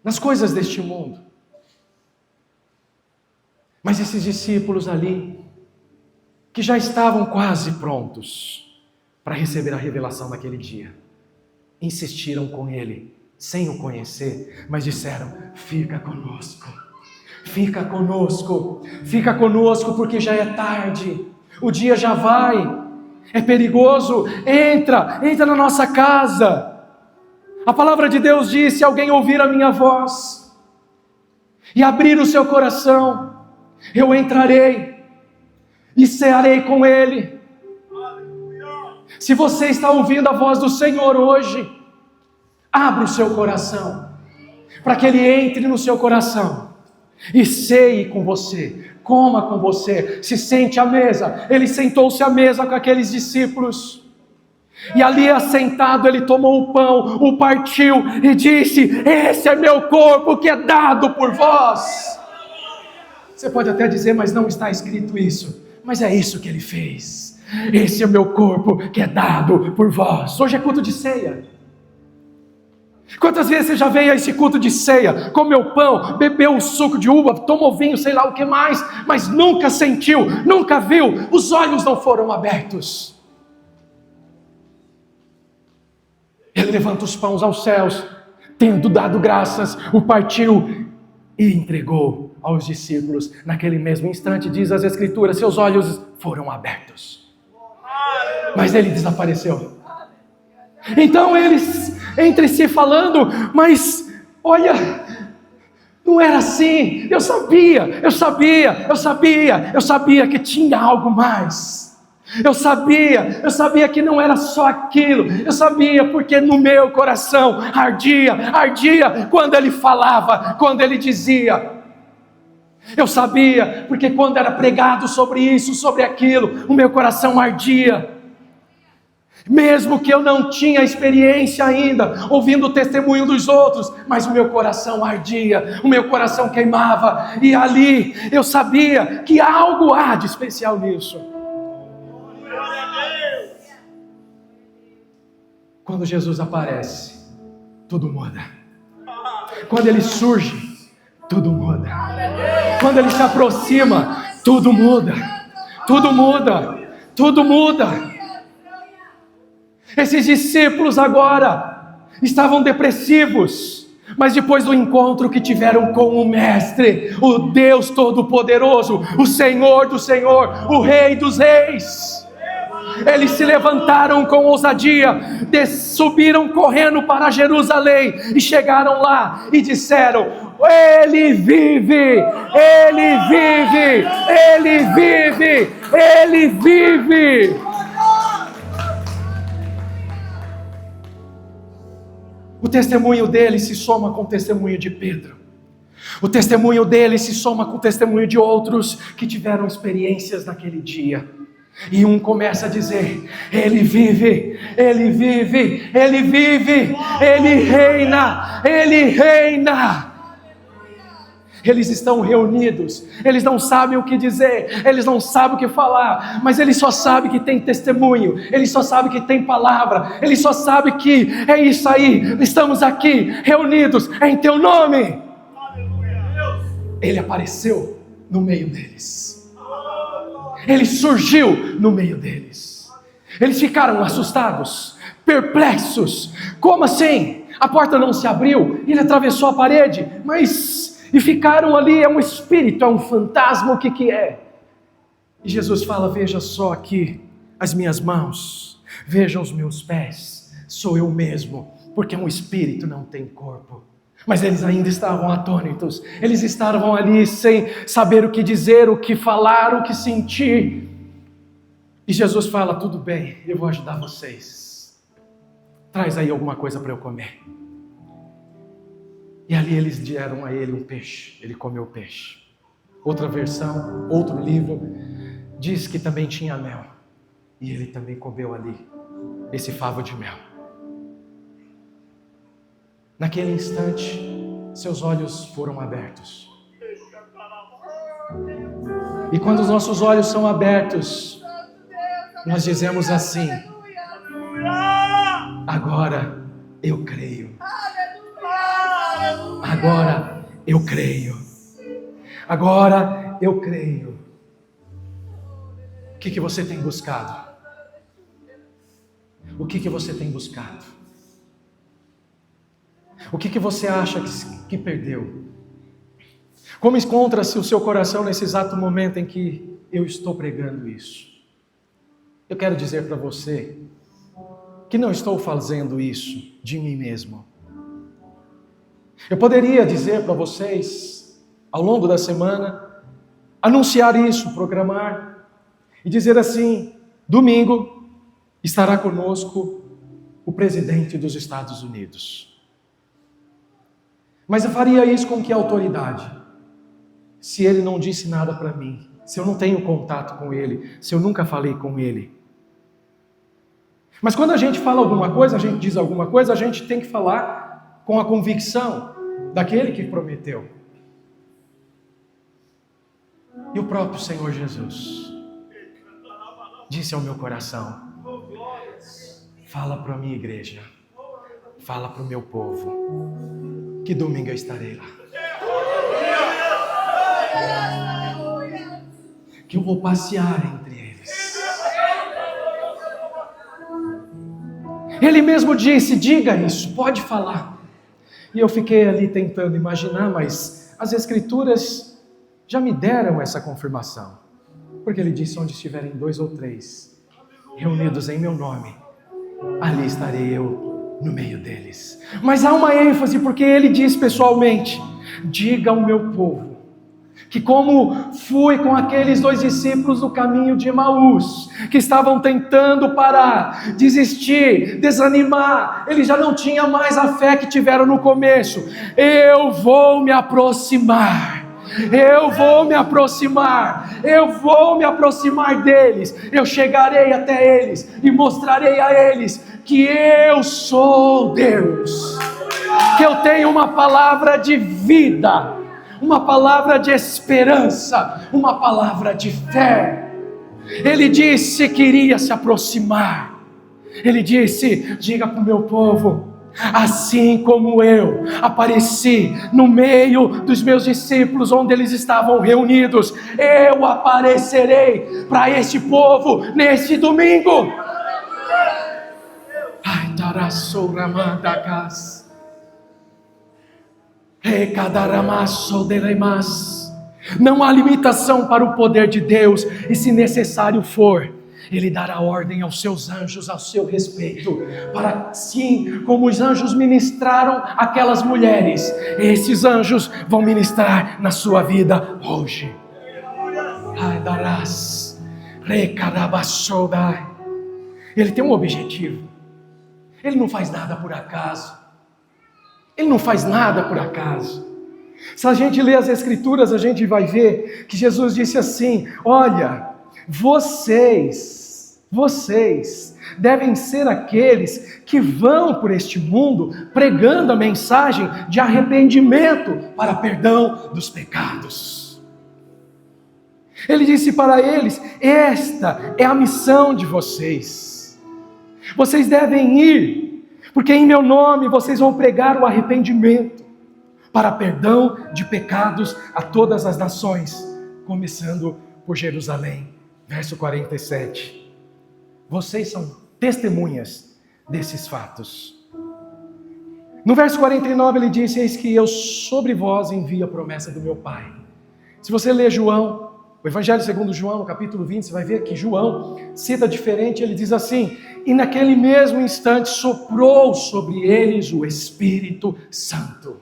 S3: nas coisas deste mundo. Mas esses discípulos ali, que já estavam quase prontos para receber a revelação daquele dia, insistiram com Ele, sem o conhecer, mas disseram: fica conosco, fica conosco, fica conosco, porque já é tarde, o dia já vai, é perigoso, entra na nossa casa. A palavra de Deus diz: se alguém ouvir a minha voz e abrir o seu coração, eu entrarei e cearei com ele. Se você está ouvindo a voz do Senhor hoje, abra o seu coração, para que Ele entre no seu coração e ceie com você, coma com você, se sente à mesa. Ele sentou-se à mesa com aqueles discípulos, e ali assentado Ele tomou o pão, o partiu e disse: esse é meu corpo que é dado por vós. Você pode até dizer: mas não está escrito isso. Mas é isso que Ele fez. Esse é o meu corpo que é dado por vós. Hoje é culto de ceia. Quantas vezes você já veio a esse culto de ceia, comeu pão, bebeu um suco de uva, tomou vinho, sei lá o que mais, mas nunca sentiu, nunca viu, os olhos não foram abertos. Ele levanta os pães aos céus, tendo dado graças, o partiu e entregou aos discípulos. Naquele mesmo instante, diz as Escrituras, seus olhos foram abertos, mas Ele desapareceu. Então eles entre si falando: mas olha, não era assim, eu sabia que tinha algo mais, eu sabia que não era só aquilo, eu sabia, porque no meu coração ardia quando Ele falava, quando Ele dizia. Eu sabia, porque quando era pregado sobre isso, sobre aquilo, o meu coração ardia. Mesmo que eu não tinha experiência ainda, ouvindo o testemunho dos outros, mas o meu coração ardia, o meu coração queimava, e ali eu sabia que algo há de especial nisso. Quando Jesus aparece, tudo muda. Quando Ele surge, tudo muda. Quando Ele se aproxima, tudo muda. Tudo muda. Tudo muda. Esses discípulos agora estavam depressivos, mas depois do encontro que tiveram com o Mestre, o Deus Todo-Poderoso, o Senhor do Senhor, o Rei dos Reis, Eles se levantaram com ousadia, subiram correndo para Jerusalém e chegaram lá e disseram: Ele vive, Ele vive, Ele vive, Ele vive. O testemunho dele se soma com o testemunho de Pedro. O testemunho dele se soma com o testemunho de outros que tiveram experiências naquele dia. E um começa a dizer: Ele vive, Ele vive, Ele vive, Ele reina, Ele reina. Eles estão reunidos, eles não sabem o que dizer, eles não sabem o que falar, mas eles só sabem que tem testemunho, eles só sabem que tem palavra, eles só sabem que é isso aí, estamos aqui reunidos em teu nome. Ele apareceu no meio deles, ele surgiu no meio deles. Eles ficaram assustados, perplexos. Como assim? A porta não se abriu, ele atravessou a parede, e ficaram ali. É um espírito, é um fantasma, o que é? E Jesus fala: veja só aqui as minhas mãos, veja os meus pés, sou eu mesmo, porque um espírito não tem corpo. Mas eles ainda estavam atônitos, eles estavam ali sem saber o que dizer, o que falar, o que sentir. E Jesus fala: tudo bem, eu vou ajudar vocês, traz aí alguma coisa para eu comer. E ali eles deram a ele um peixe, ele comeu o peixe. Outra versão, outro livro, diz que também tinha mel, e ele também comeu ali esse favo de mel. Naquele instante, seus olhos foram abertos. E quando os nossos olhos são abertos, nós dizemos assim: agora eu creio. Agora eu creio. Agora eu creio. O que você tem buscado? O que você tem buscado? O que você acha que perdeu? Como encontra-se o seu coração nesse exato momento em que eu estou pregando isso? Eu quero dizer para você que não estou fazendo isso de mim mesmo. Eu poderia dizer para vocês, ao longo da semana, anunciar isso, programar, e dizer assim: domingo estará conosco o presidente dos Estados Unidos. Mas eu faria isso com que autoridade? Se ele não disse nada para mim, se eu não tenho contato com ele, se eu nunca falei com ele. Mas quando a gente fala alguma coisa, a gente diz alguma coisa, a gente tem que falar com a convicção daquele que prometeu. E o próprio Senhor Jesus disse ao meu coração: fala para a minha igreja, fala para o meu povo, que domingo eu estarei lá, que eu vou passear entre eles. Ele mesmo disse: diga isso, pode falar. E eu fiquei ali tentando imaginar, mas as Escrituras já me deram essa confirmação. Porque ele disse: onde estiverem 2 ou 3 reunidos em meu nome, ali estarei eu no meio deles. Mas há uma ênfase, porque ele diz pessoalmente: diga ao meu povo, que como fui com aqueles 2 discípulos no caminho de Emaús, que estavam tentando parar, desistir, desanimar, eles já não tinham mais a fé que tiveram no começo. Eu vou me aproximar, eu vou me aproximar, eu vou me aproximar deles, eu chegarei até eles e mostrarei a eles que eu sou Deus, que eu tenho uma palavra de vida, uma palavra de esperança, uma palavra de fé. Ele disse que iria se aproximar. Ele disse: diga para o meu povo, assim como eu apareci no meio dos meus discípulos, onde eles estavam reunidos, eu aparecerei para este povo neste domingo. Ai, tarassou ramandagas. Não há limitação para o poder de Deus, e se necessário for, Ele dará ordem aos seus anjos ao seu respeito, para assim como os anjos ministraram aquelas mulheres, esses anjos vão ministrar na sua vida hoje. Ai, darás, recarabassodai. Ele tem um objetivo. Ele não faz nada por acaso. Ele não faz nada por acaso. Se a gente ler as Escrituras, a gente vai ver que Jesus disse assim: olha, vocês devem ser aqueles que vão por este mundo pregando a mensagem de arrependimento para perdão dos pecados. Ele disse para eles: esta é a missão de vocês. Vocês devem ir, porque em meu nome vocês vão pregar o arrependimento para perdão de pecados a todas as nações, começando por Jerusalém. Verso 47. Vocês são testemunhas desses fatos. No verso 49 ele disse: eis que eu sobre vós envio a promessa do meu Pai. Se você ler João, o Evangelho segundo João, no capítulo 20, você vai ver que João cita diferente, ele diz assim: e naquele mesmo instante soprou sobre eles o Espírito Santo.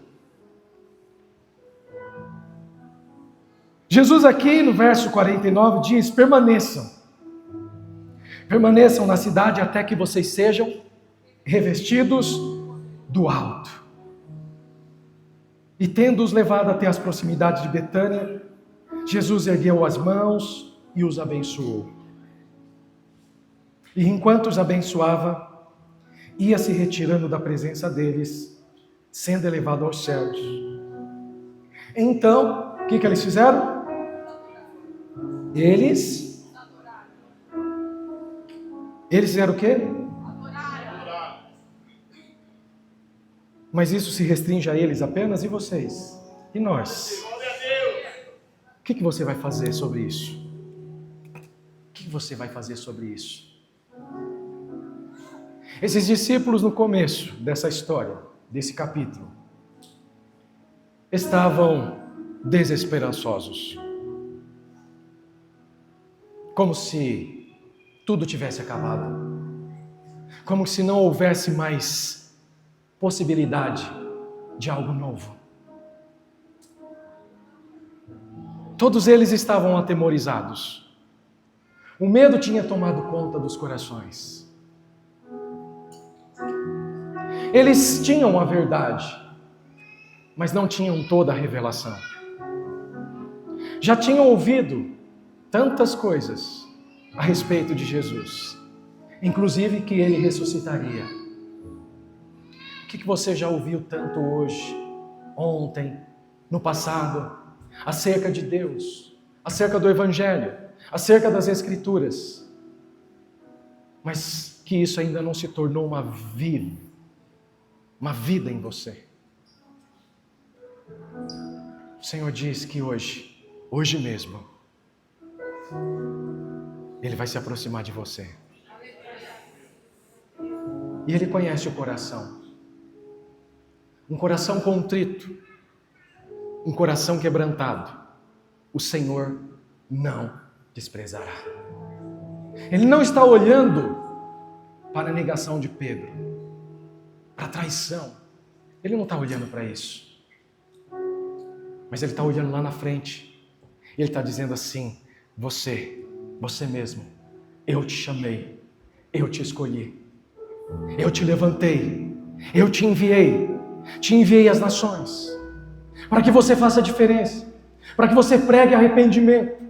S3: Jesus aqui no verso 49 diz: permaneçam na cidade até que vocês sejam revestidos do alto. E tendo-os levado até as proximidades de Betânia, Jesus ergueu as mãos e os abençoou. E enquanto os abençoava, ia se retirando da presença deles, sendo elevado aos céus. Então, o que eles fizeram? Eles fizeram o quê? Mas isso se restringe a eles apenas? E vocês? E nós? O que você vai fazer sobre isso? O que você vai fazer sobre isso? Esses discípulos no começo dessa história, desse capítulo, estavam desesperançosos. Como se tudo tivesse acabado. Como se não houvesse mais possibilidade de algo novo. Todos eles estavam atemorizados. O medo tinha tomado conta dos corações. Eles tinham a verdade, mas não tinham toda a revelação. Já tinham ouvido tantas coisas a respeito de Jesus, inclusive que ele ressuscitaria. O que você já ouviu tanto hoje, ontem, no passado, acerca de Deus, acerca do Evangelho, acerca das Escrituras, mas que isso ainda não se tornou uma vida em você? O Senhor diz que hoje mesmo, Ele vai se aproximar de você. E Ele conhece o coração. Um coração contrito, um coração quebrantado, o Senhor não desprezará. Ele não está olhando para a negação de Pedro, para a traição. Ele não está olhando para isso. Mas Ele está olhando lá na frente. Ele está dizendo assim: você mesmo, eu te chamei, eu te escolhi, eu te levantei, eu te enviei às nações, para que você faça a diferença, para que você pregue arrependimento,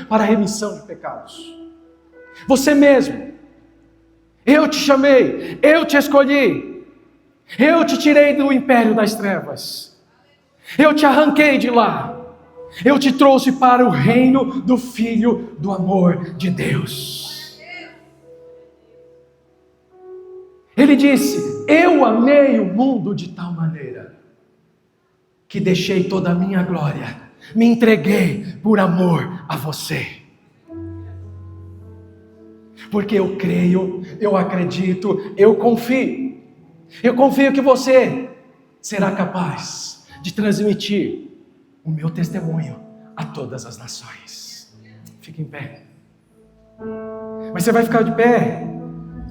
S3: para a remissão de pecados. Você mesmo, eu te chamei, eu te escolhi, eu te tirei do império das trevas, eu te arranquei de lá, eu te trouxe para o reino do Filho do amor de Deus. Ele disse: eu amei o mundo de tal maneira que deixei toda a minha glória, me entreguei por amor a você. Porque eu creio, eu acredito, eu confio que você será capaz de transmitir o meu testemunho a todas as nações. Fique em pé. Mas você vai ficar de pé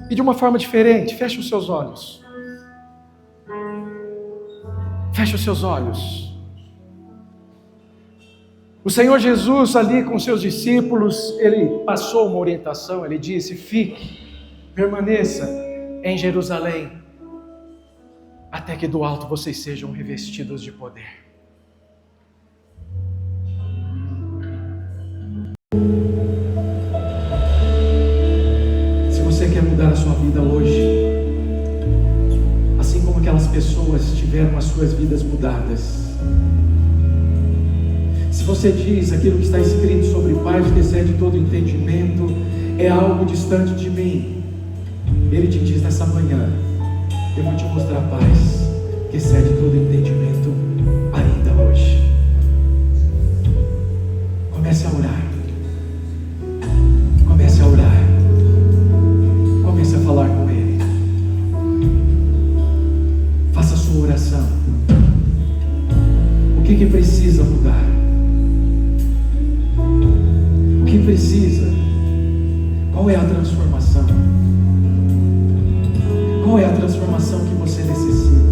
S3: e de uma forma diferente. Feche os seus olhos. Feche os seus olhos. O Senhor Jesus ali com seus discípulos, Ele passou uma orientação, Ele disse: fique, permaneça em Jerusalém, até que do alto vocês sejam revestidos de poder. Se você quer mudar a sua vida hoje, assim como aquelas pessoas tiveram as suas vidas mudadas, se você diz aquilo que está escrito sobre paz que excede todo entendimento, é algo distante de mim, Ele te diz nessa manhã: eu vou te mostrar paz que excede todo entendimento ainda hoje. Comece a orar. Comece a orar. Comece a falar com Ele. Faça a sua oração. O que precisa mudar? O que precisa? Qual é a transformação? Qual é a transformação que você necessita?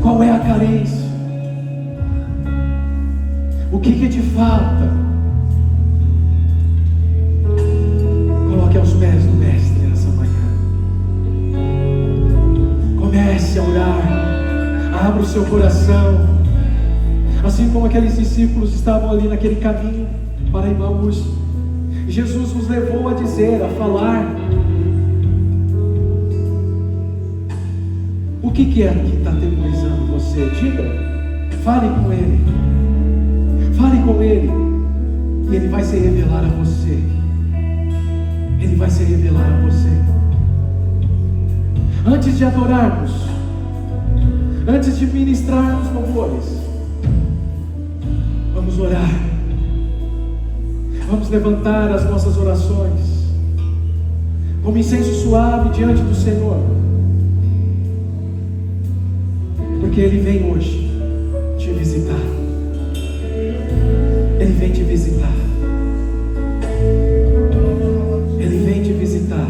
S3: Qual é a carência? O que te falta? Coloque aos pés do Mestre nessa manhã. Comece a orar. Abra o seu coração. Assim como aqueles discípulos estavam ali naquele caminho para Emaús, Jesus nos levou a dizer, a falar. O que é que está atemorizando você? Diga, fale com Ele. Fale com Ele. E Ele vai se revelar a você. Ele vai se revelar a você. Antes de adorarmos, antes de ministrarmos louvores, vamos orar. Vamos levantar as nossas orações como incenso suave diante do Senhor, porque Ele vem hoje te visitar. Ele vem te visitar. Ele vem te visitar.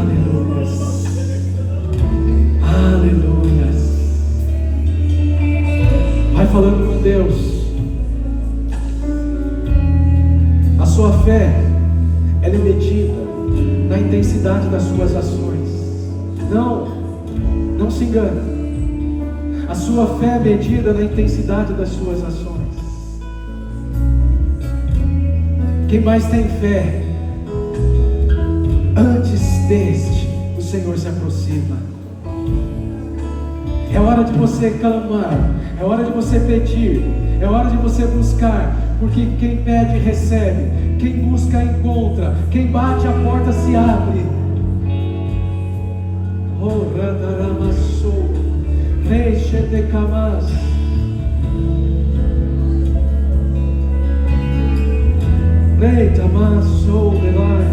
S3: Aleluias. Aleluias. Vai falando com Deus. A sua fé, ela é medida na intensidade das suas ações. Não se engane. A sua fé é medida na intensidade das suas ações. Quem mais tem fé, antes deste, o Senhor se aproxima. É hora de você clamar, é hora de você pedir, é hora de você buscar, porque quem pede recebe, quem busca encontra, quem bate a porta se abre. Oh, Randaramassou, Reixe de Camas, Reita Massou de Lai,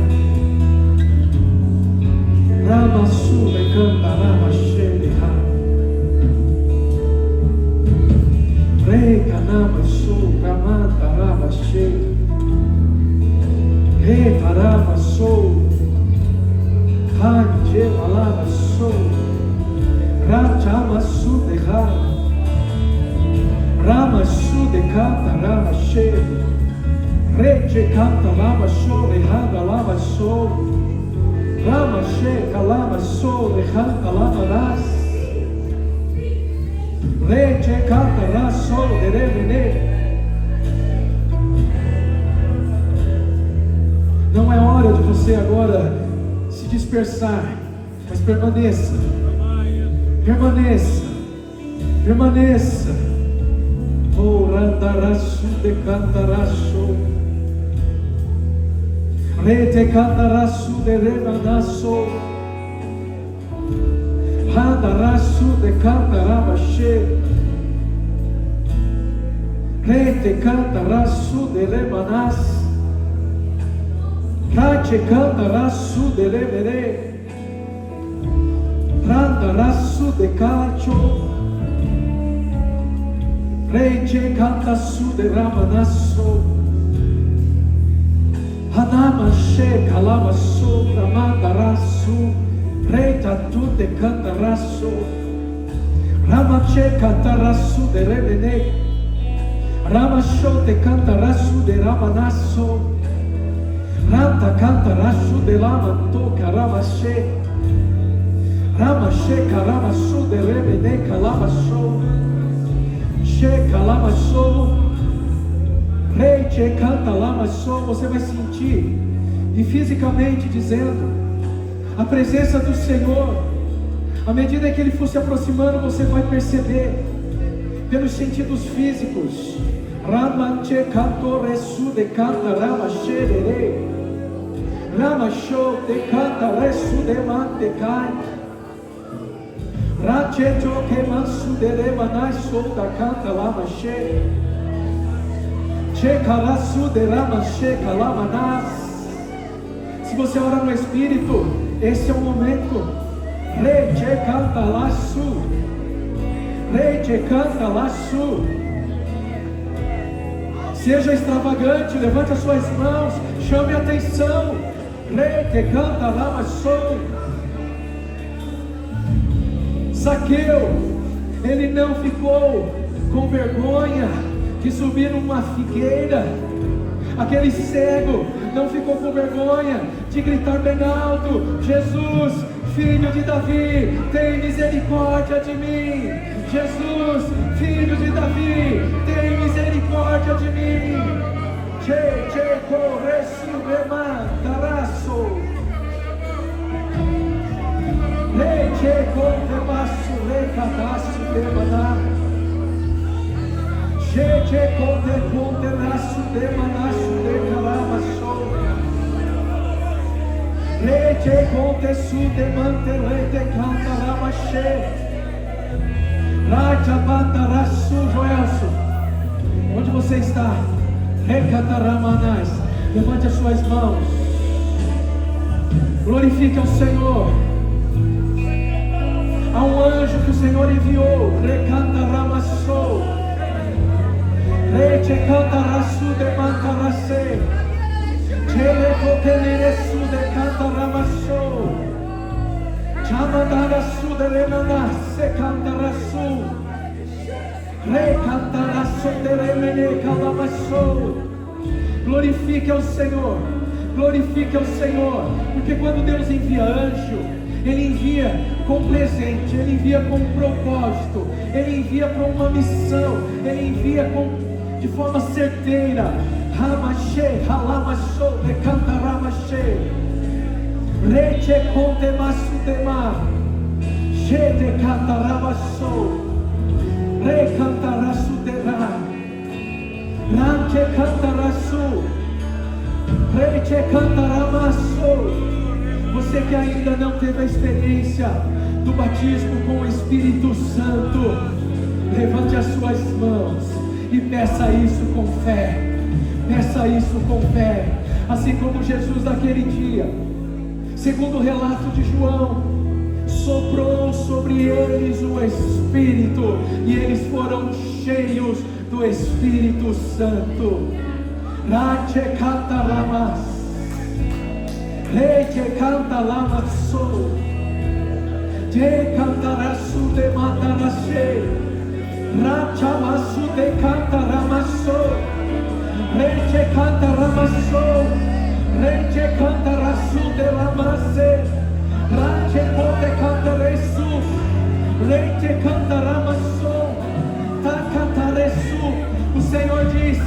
S3: Ramassu de Cantaramache de Ha, Reika Namassou, Kamantaramache, Reitaramassou, Hanje Malamassou, Rachamassu de Ha, Ramassu de Cantaramache, Reche Cantaramassou de Handalamassou, Ramashe Kalamassou de Handalamaras, Reche Cantarassou de Remene. Não é hora de você agora se dispersar, mas permaneça. Permaneça. Permaneça. Oh, Randaraçu de Cantaraçu, Rete Cantaraçu de Remanaçu, Randaraçu de Cantarabaxê, Rete Cantaraçu de Remanás, Rate Cantaraçu de Remerê, Randaraçu de Cacho,
S2: Rei che canta su de ramanasso. Hanama she kalama so ramanda rasu. Rei tatu de canta raso. Rama che canta rasu de remene. Rama show de canta rasu de ramanasso. Ranta canta rasu de lama toca rama she. Rama she kalama su de remene kalama so. Rei te canta lama só. Você vai sentir e fisicamente dizendo a presença do Senhor. À medida que Ele for se aproximando, você vai perceber pelos sentidos físicos. Rama te canto resu de canta rama xerere. Rama show de canta resu de mantecai. Racheto que mansu de remanai sou da canta lama che. Che carasu de rama che calamanas. Se você ora no Espírito, esse é o momento. Rei che canta laço. Rei che canta laço. Seja extravagante, levante as suas mãos, chame a atenção. Rei che canta lama sou. Zaqueu, ele não ficou com vergonha de subir numa figueira. Aquele cego não ficou com vergonha de gritar bem alto: Jesus, filho de Davi, tem misericórdia de mim. Jesus, filho de Davi, tem misericórdia de mim. Che, che, corre, subema, taraço. Leite conte basso, recadaço de maná. Cheche conte laço de manaço de caramaço. Leite conte su de mantelete cantaramache. Raja bataraço, Joelso. Onde você está? Recataramanás. Levante as suas mãos. Glorifique ao Senhor. Há um anjo que o Senhor enviou. Recanta ramassou. Reche canta rasu de mantarase. Chele coteliresu de canta ramassou. Chamandarasu de remanase canta rasu. Recanta rasu de remene calamassou. Glorifique ao Senhor. Glorifique ao Senhor. Porque quando Deus envia anjo, Ele envia com presente, Ele envia com propósito, Ele envia para uma missão, Ele envia de forma certeira. Ramache, halamacho, decanta ramache. Reche conte masu demar. Che decanta ramacho. Recanta rasu demar. Ranche canta rasu. Reche canta ramacho. Você que ainda não teve a experiência do batismo com o Espírito Santo, levante as suas mãos e peça isso com fé. Peça isso com fé. Assim como Jesus naquele dia, segundo o relato de João, soprou sobre eles o Espírito e eles foram cheios do Espírito Santo. Rache canta lamas. Rei que canta lama sou. De cantaraçu de matarache. Rachamaçu de canta ramassou. Rei que canta ramassou. Rei que canta raçu de lamasse. Rache de canta resus. Rei que canta ramassou. Ta cantaresu. O Senhor diz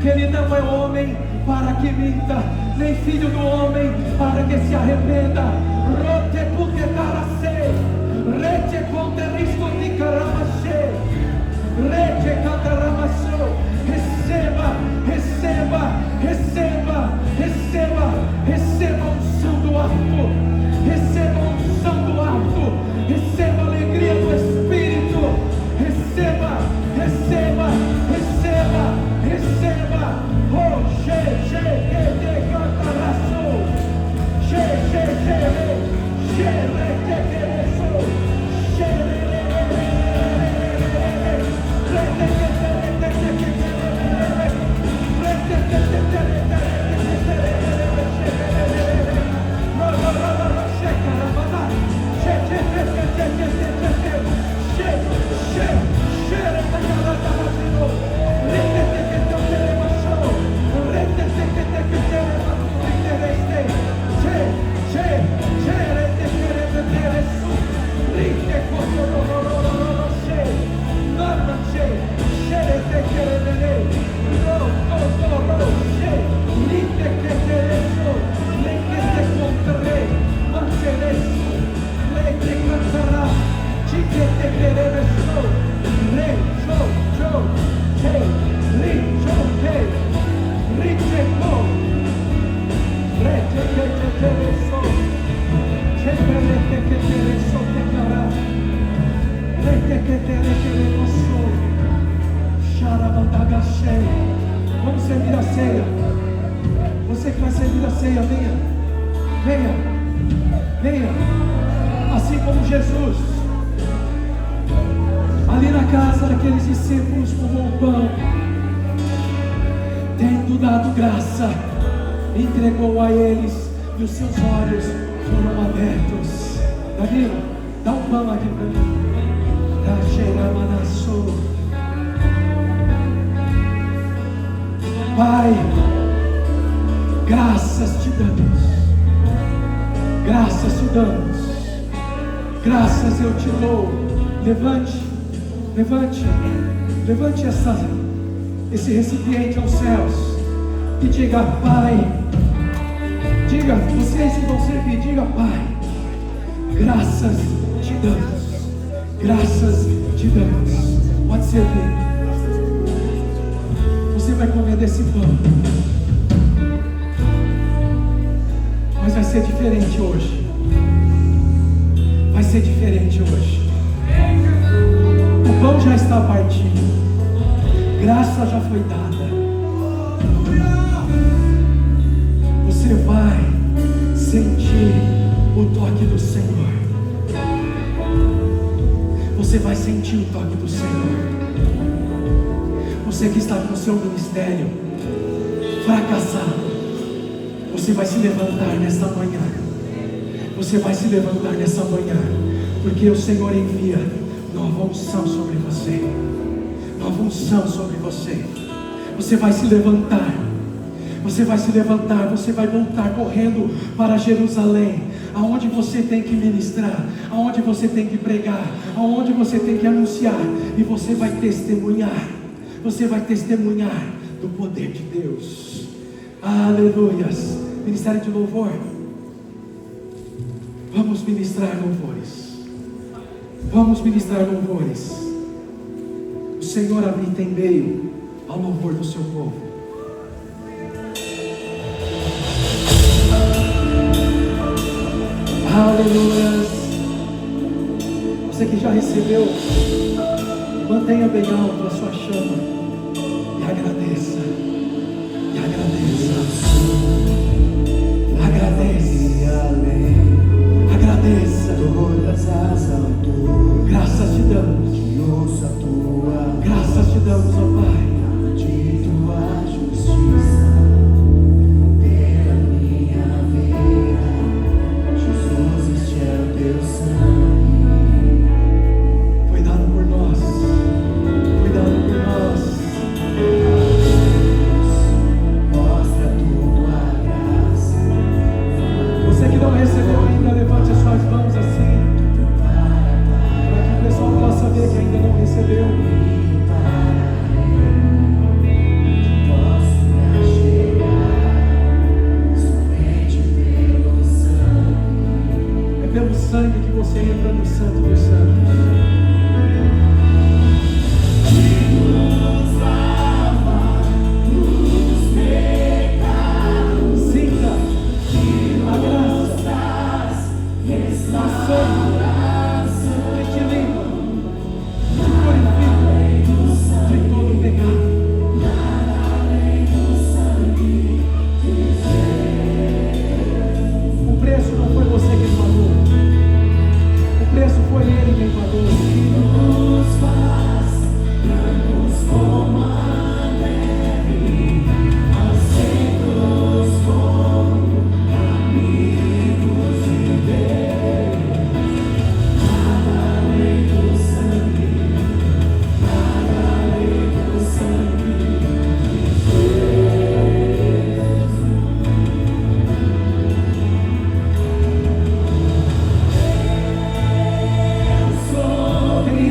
S2: que Ele não é homem para que minta, nem filho do homem para que se arrependa. Rote puke tarase, rete ponte risto de caramache, rete cantaramacho. Receba, receba, receba, receba, receba a unção do alto, receba a unção do alto, receba a alegria do Espírito, receba, receba, receba, receba. Oh, che, de cantaraço, che, re, te quereço. Vamos servir a ceia. Você que vai servir a ceia, venha. Venha. Venha. Assim como Jesus, ali na casa daqueles discípulos, tomou o pão, tendo dado graça, entregou a eles, e os seus olhos foram abertos. Danilo, dá um pão aqui para mim. Pai, graças te damos, graças te damos, graças eu te louvo. Levante esse recipiente aos céus e diga: Pai, diga, vocês que vão servir, diga: Pai, graças te damos, graças te damos. Pode servir. Você vai comer desse pão, mas vai ser diferente hoje. Vai ser diferente hoje. O pão já está partido, graça já foi dada. Você vai sentir o toque do Senhor. Você vai sentir o toque do Senhor. Você que está com o seu ministério fracassado, você vai se levantar nesta manhã. Você vai se levantar nessa manhã, porque o Senhor envia nova unção sobre você. Nova unção sobre você. Você vai se levantar. Você vai se levantar. Você vai voltar correndo para Jerusalém, aonde você tem que ministrar, aonde você tem que pregar, aonde você tem que anunciar, e você vai testemunhar. Você vai testemunhar do poder de Deus. Aleluias. Ministério de louvor, vamos ministrar louvores. Vamos ministrar louvores. O Senhor habita em meio ao louvor do seu povo. Aleluias. Você que já recebeu, mantenha bem alto a sua chama e agradeça. E agradeça. Agradeça. Agradeça.
S4: Todas as alturas,
S2: Graças te damos.
S4: que ouça a tua
S2: Graças te damos, ó Pai.
S4: de tua justiça, pela minha vida. Jesus, este é o teu sangue.
S2: Foi dado por nós. Foi dado por nós.
S4: Mostra a tua graça.
S2: Você que não recebeu ainda, levante as suas mãos assim, para que o pessoal possa ver que ainda não recebeu.
S4: Posso me achegar somente pelo sangue.
S2: É pelo sangue que você entra no Santo dos Santos. Sinta a graça do sangue que te limpa, te purifica de todo pecado. O preço não foi você quem pagou, o preço foi Ele quem pagou. Tem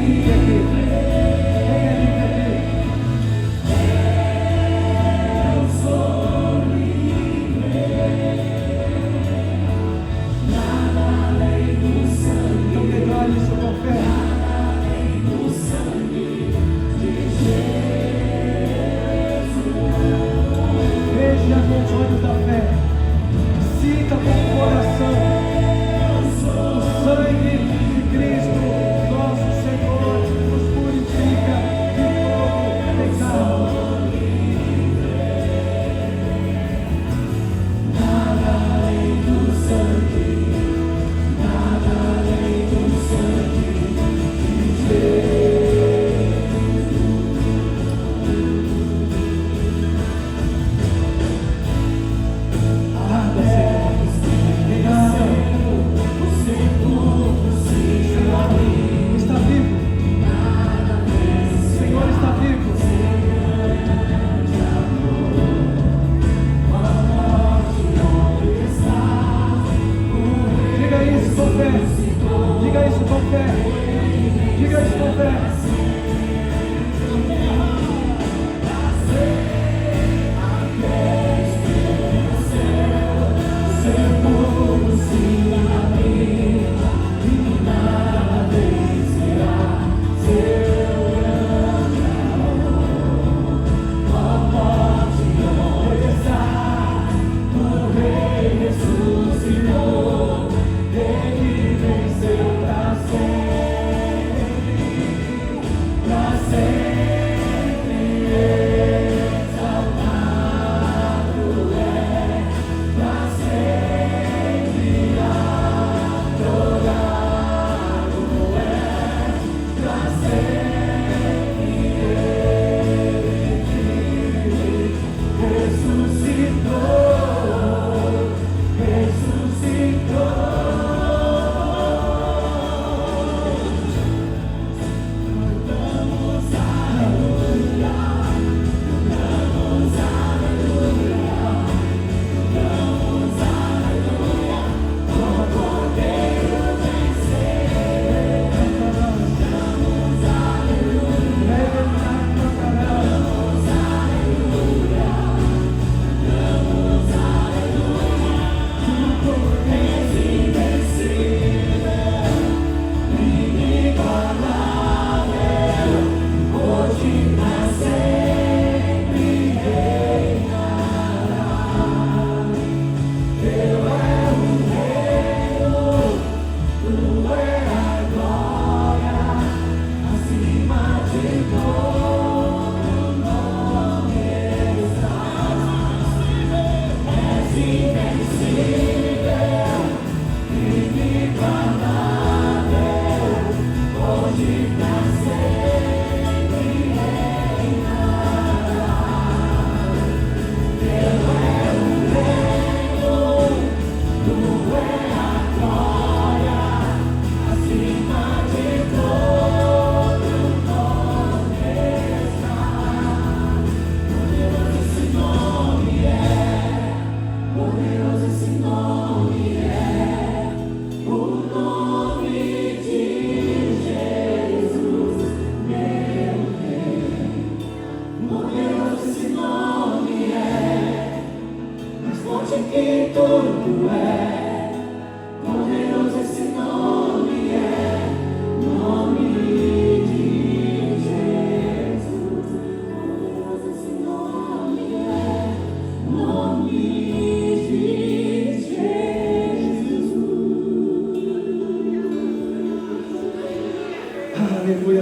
S2: Aleluia.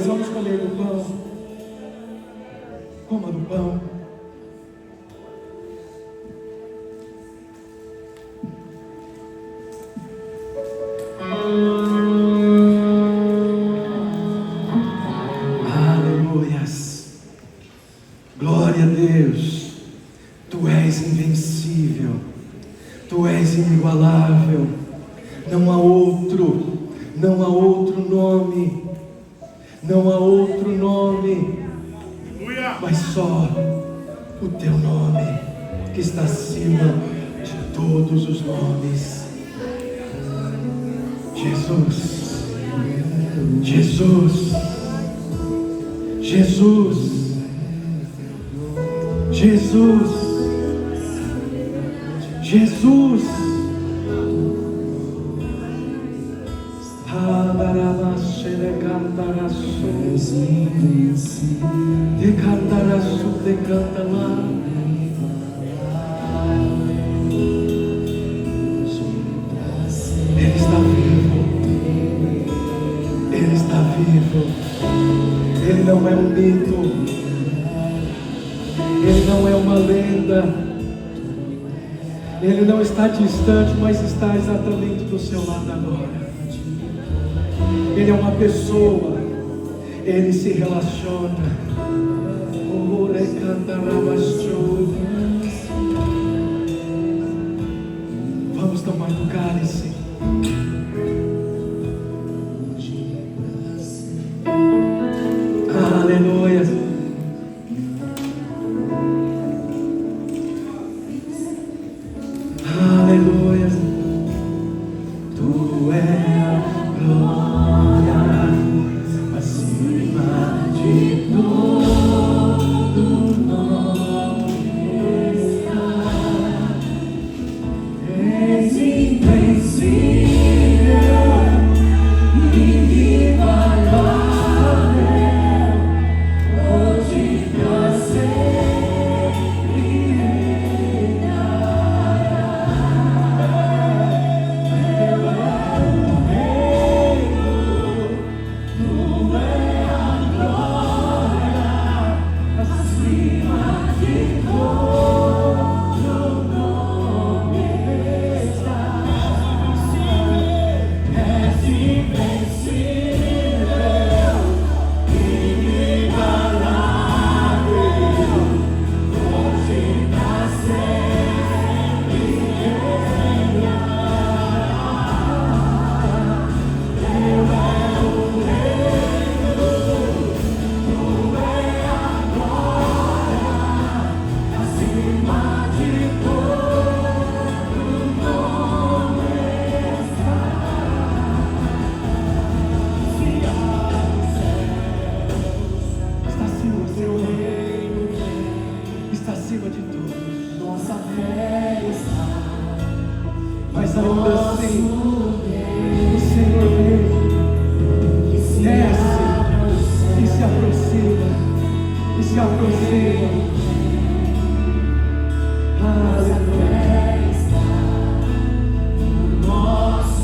S2: Vamos comer do pão. Coma do pão. Aleluias. Glória a Deus. Tu és invencível. Tu és inigualável. Não há outro. Não há outro nome. Não há outro nome. Mas só o teu nome, que está acima de todos os nomes. Jesus. Jesus. Jesus. Jesus. Jesus. Ele está vivo. Ele está vivo. Ele não é um mito. Ele não é uma lenda. Ele não está distante, mas está exatamente do seu lado agora. Ele é uma pessoa. Ele se relaciona. Vamos tomar do cálice. Aleluia. Aleluia. Tu és a glória acima
S1: aproxima. Aleluia.
S4: Nosso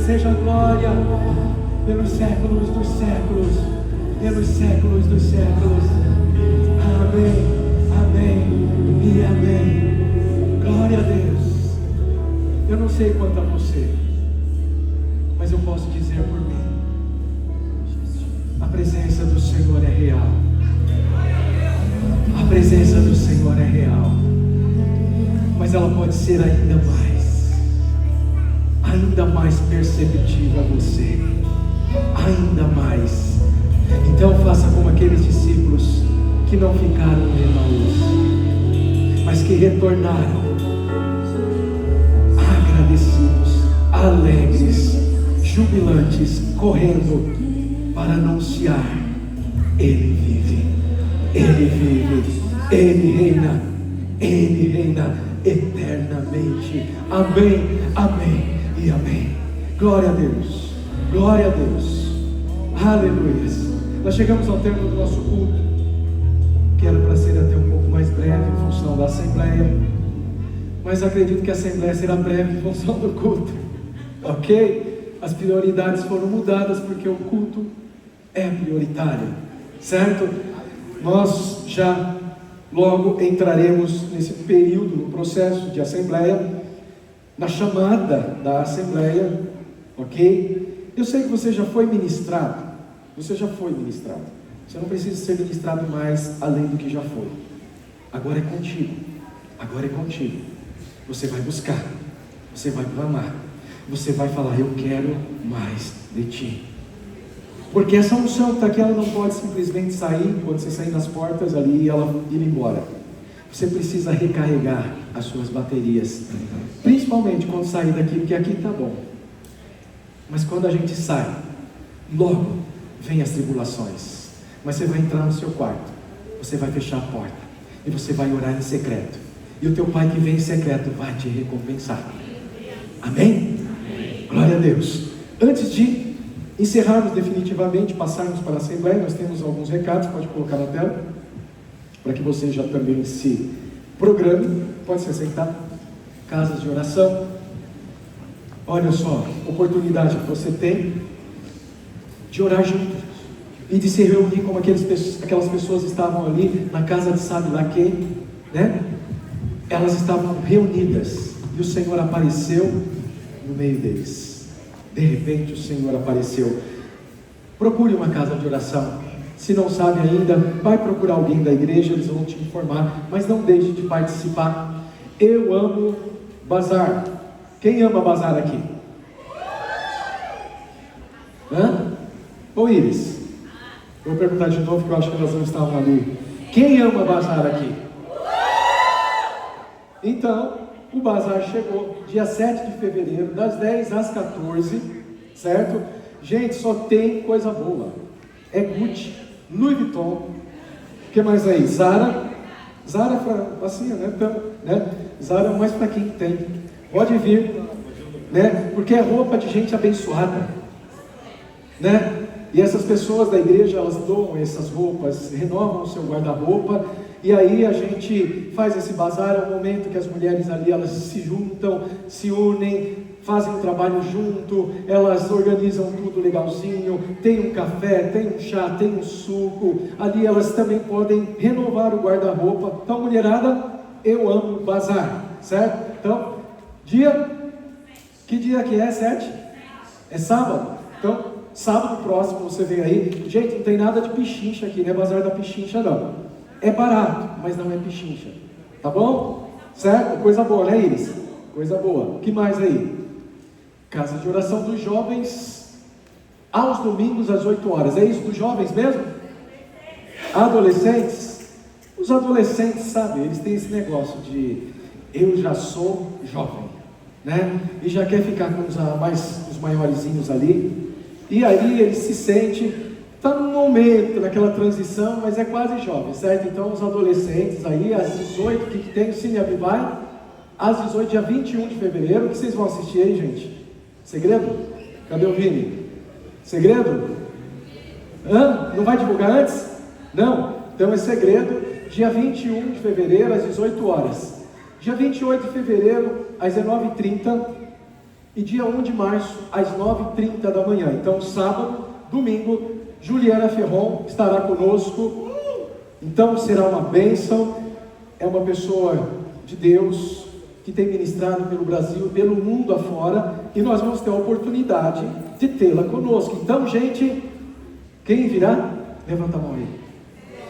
S1: seja glória pelos séculos dos séculos, pelos séculos dos séculos. Amém, amém e amém. Glória a Deus. Eu não sei quanto a você, mas eu posso dizer por mim: a presença do Senhor é real. A presença do Senhor é real, mas ela pode ser ainda mais perceptível a você, ainda mais. Então faça como aqueles discípulos que não ficaram em Emaús, mas que retornaram agradecidos, alegres, jubilantes, correndo para anunciar: Ele vive, Ele vive, Ele reina eternamente. Amém, amém e amém. Glória a Deus, glória a Deus, aleluia. Nós chegamos ao termo do nosso culto, que era para ser até um pouco mais breve em função da Assembleia, mas acredito que a Assembleia será breve em função do culto, ok? As prioridades foram mudadas porque o culto é prioritário, certo? Nós já logo entraremos nesse período, no processo de Assembleia, na chamada da Assembleia, ok? Eu sei que você já foi ministrado, você não precisa ser ministrado mais além do que já foi. Agora é contigo, você vai buscar, você vai clamar, você vai falar: eu quero mais de ti. Porque essa unção que está aqui, ela não pode simplesmente sair, quando você sair nas portas ali e ela ir embora. Você precisa recarregar as suas baterias, principalmente quando sair daqui, porque aqui está bom. Mas quando a gente sai, logo vem as tribulações. Mas você vai entrar no seu quarto, você vai fechar a porta e você vai orar em secreto. E o teu Pai que vem em secreto vai te recompensar. Amém? Glória a Deus. Antes de encerrarmos definitivamente, passarmos para a Assembleia, nós temos alguns recados, pode colocar na tela, para que você já também se programe. Pode se sentar. Casas de oração. Olha só, oportunidade que você tem de orar juntos e de se reunir como aquelas pessoas estavam ali na casa de sabe lá quem, né?
S2: elas estavam reunidas e o Senhor apareceu no meio deles. De repente o Senhor apareceu. Procure uma casa de oração. Se não sabe ainda, vai procurar alguém da igreja, eles vão te informar, mas não deixe de participar. Eu amo bazar. Quem ama bazar aqui? Hã? Ô Iris, vou perguntar de novo, porque eu acho que elas não estavam ali. Quem ama bazar aqui? Então, o bazar chegou dia 7 de fevereiro, das 10 às 14, certo? Gente, só tem coisa boa. É Gucci, Louis Vuitton, o que mais aí? Zara assim, né? Então, né? Zara é mais para quem tem. Pode vir, né? Porque é roupa de gente abençoada, né? E essas pessoas da igreja, elas doam essas roupas, renovam o seu guarda-roupa, e aí a gente faz esse bazar. É um momento que as mulheres ali, elas se juntam, se unem, fazem um trabalho junto, elas organizam tudo legalzinho, tem um café, tem um chá, tem um suco, ali elas também podem renovar o guarda-roupa. Então, mulherada, eu amo bazar, certo? Então, que dia que é? 7? É sábado? Então, sábado próximo você vem aí. Gente, não tem nada de pichincha aqui, não é bazar da pichincha não. É barato, mas não é pichincha, tá bom? Certo? Coisa boa, né, Iris? Coisa boa. O que mais aí? Casa de oração dos jovens, aos domingos às 8 horas. É isso dos jovens mesmo? Adolescentes? Os adolescentes, sabe, eles têm esse negócio de eu já sou jovem, né? E já quer ficar com os maiorzinhos ali. E aí ele se sente, está num momento, naquela transição, mas é quase jovem, certo? Então os adolescentes aí, às 18, o que tem? O Cine Avivai, às 18, dia 21 de fevereiro. O que vocês vão assistir aí, gente? Segredo? Cadê o Vini? Segredo? Hã? Não vai divulgar antes? Não? Então é segredo, dia 21 de fevereiro, às 18 horas. Dia 28 de fevereiro, às 19h30. E dia 1 de março, às 9h30 da manhã. Então, sábado, domingo, Juliana Ferron estará conosco. Então, será uma bênção. É uma pessoa de Deus que tem ministrado pelo Brasil, pelo mundo afora, e nós vamos ter a oportunidade de tê-la conosco. Então, gente, quem virá? Levanta a mão aí.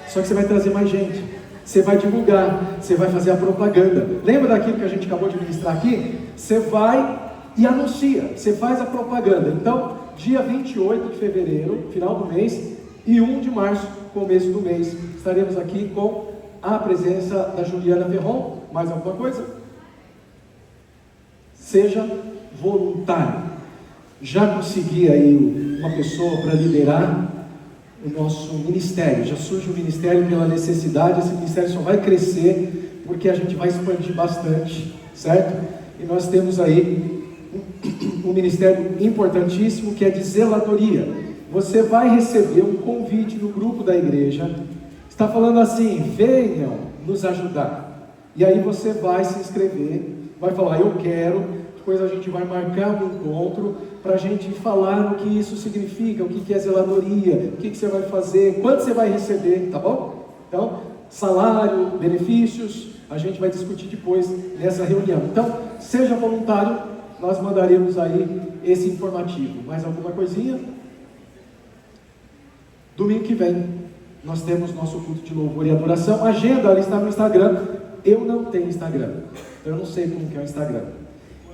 S2: Só que você vai trazer mais gente. Você vai divulgar, você vai fazer a propaganda. Lembra daquilo que a gente acabou de ministrar aqui? Você vai e anuncia, você faz a propaganda. Então, dia 28 de fevereiro, final do mês, e 1 de março, começo do mês, estaremos aqui com a presença da Juliana Ferron. Mais alguma coisa? Seja voluntário. Já consegui aí uma pessoa para liderar o nosso ministério. Já surge o ministério pela necessidade. Esse ministério só vai crescer porque a gente vai expandir bastante, certo? E nós temos aí um ministério importantíssimo que é de zeladoria. Você vai receber um convite no grupo da igreja, está falando assim: venham nos ajudar. E aí você vai se inscrever, vai falar eu quero. Depois a gente vai marcar um encontro para a gente falar o que isso significa, o que é zeladoria, o que você vai fazer, quanto você vai receber, tá bom? Então, salário, benefícios, a gente vai discutir depois nessa reunião. Então, seja voluntário, nós mandaremos aí esse informativo. Mais alguma coisinha? Domingo que vem, nós temos nosso culto de louvor e adoração. A agenda ali está no Instagram. Eu não tenho Instagram, eu não sei como que é o Instagram.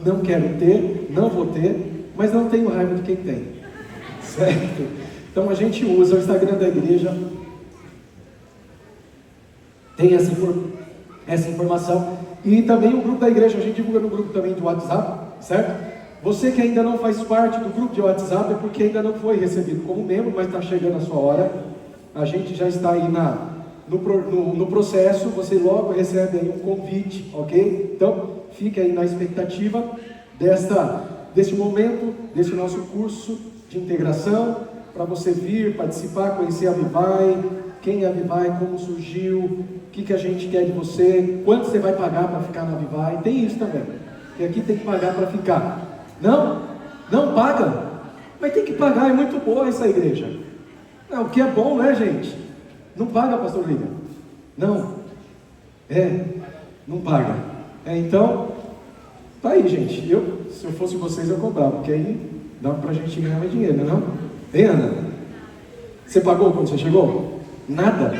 S2: Não quero ter, não vou ter, mas não tenho raiva de quem tem, certo? Então a gente usa o Instagram da igreja, tem essa informação, e também o grupo da igreja, a gente divulga no grupo também do WhatsApp, certo? Você que ainda não faz parte do grupo de WhatsApp é porque ainda não foi recebido como membro, mas está chegando a sua hora. A gente já está aí no processo, você logo recebe aí um convite, ok? Então, fique aí na expectativa desse momento, desse nosso curso de integração, para você vir, participar, conhecer a Avivai, quem é a Avivai, como surgiu, o que a gente quer de você, quanto você vai pagar para ficar na Avivai. Tem isso também, que aqui tem que pagar para ficar. Não? Não paga? Mas tem que pagar, é muito boa essa igreja. O que é bom, né, gente? Não paga, pastor Lívia? Não. Não paga. Então, tá aí, gente. Se eu fosse vocês, eu cobrava, porque aí dá pra gente ganhar mais dinheiro, não é não? Hein, Ana? Você pagou quando você chegou? Nada?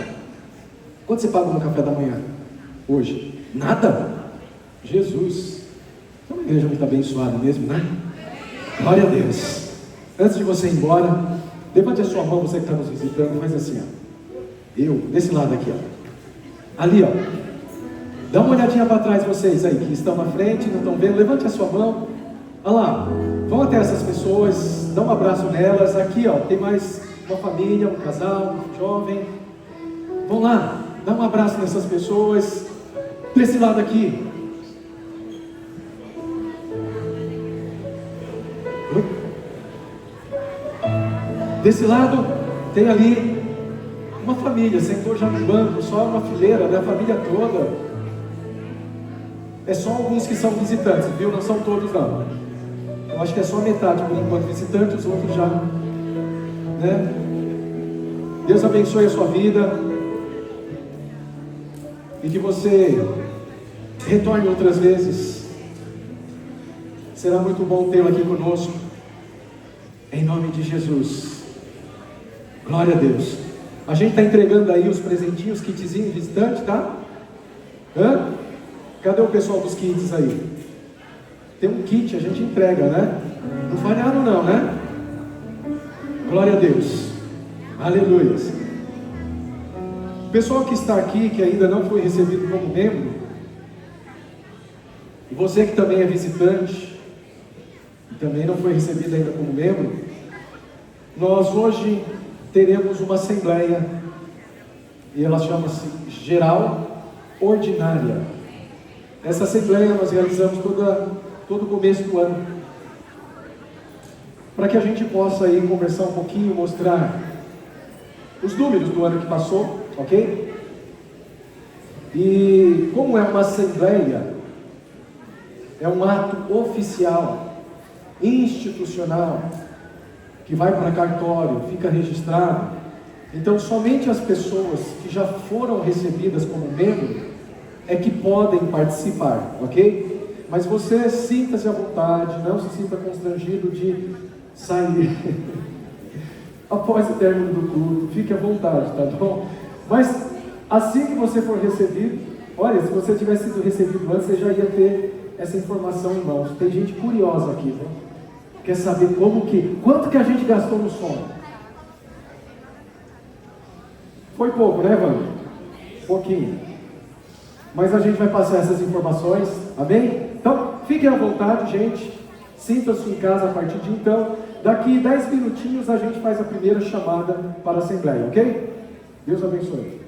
S2: Quanto você pagou no café da manhã? Hoje? Nada? Jesus! É uma igreja muito abençoada mesmo, né? Glória a Deus! Antes de você ir embora, levante a sua mão, você que está nos visitando, faz assim, ó. Desse lado aqui, ó. Ali, ó. Dá uma olhadinha para trás, vocês aí que estão na frente, não estão vendo, levante a sua mão. Olha lá, vão até essas pessoas, dá um abraço nelas. Aqui, ó, tem mais uma família, um casal, um jovem. Vão lá, dá um abraço nessas pessoas. Desse lado aqui. Desse lado, tem ali uma família, sentou já no banco, só uma fileira, né? A família toda. É só alguns que são visitantes, viu? Não são todos não. Eu acho que é só metade por enquanto visitante, os outros já, né? Deus abençoe a sua vida e que você retorne outras vezes. Será muito bom tê-lo aqui conosco. Em nome de Jesus. Glória a Deus. A gente está entregando aí os presentinhos, kitzinho visitante, tá? Hã? Cadê o pessoal dos kits aí? Tem um kit, a gente entrega, né? Não falharam não, né? Glória a Deus. Aleluia. O pessoal que está aqui, que ainda não foi recebido como membro, e você que também é visitante, e também não foi recebido ainda como membro, nós hoje teremos uma assembleia, e ela chama-se Geral Ordinária. Essa assembleia nós realizamos todo começo do ano, para que a gente possa aí conversar um pouquinho, mostrar os números do ano que passou, ok? E como é uma assembleia, é um ato oficial, institucional, que vai para cartório, fica registrado. Então somente as pessoas que já foram recebidas como membro é que podem participar, ok? Mas você sinta-se à vontade, não se sinta constrangido de sair após o término do culto, fique à vontade, tá bom? Mas assim que você for recebido, olha, se você tivesse sido recebido antes, você já ia ter essa informação em mãos. Tem gente curiosa aqui, né? Quer saber quanto que a gente gastou no som? Foi pouco, né, Wanda? Pouquinho. Mas a gente vai passar essas informações, amém? Então, fiquem à vontade, gente. Sinta-se em casa a partir de então. Daqui 10 minutinhos a gente faz a primeira chamada para a Assembleia, ok? Deus abençoe.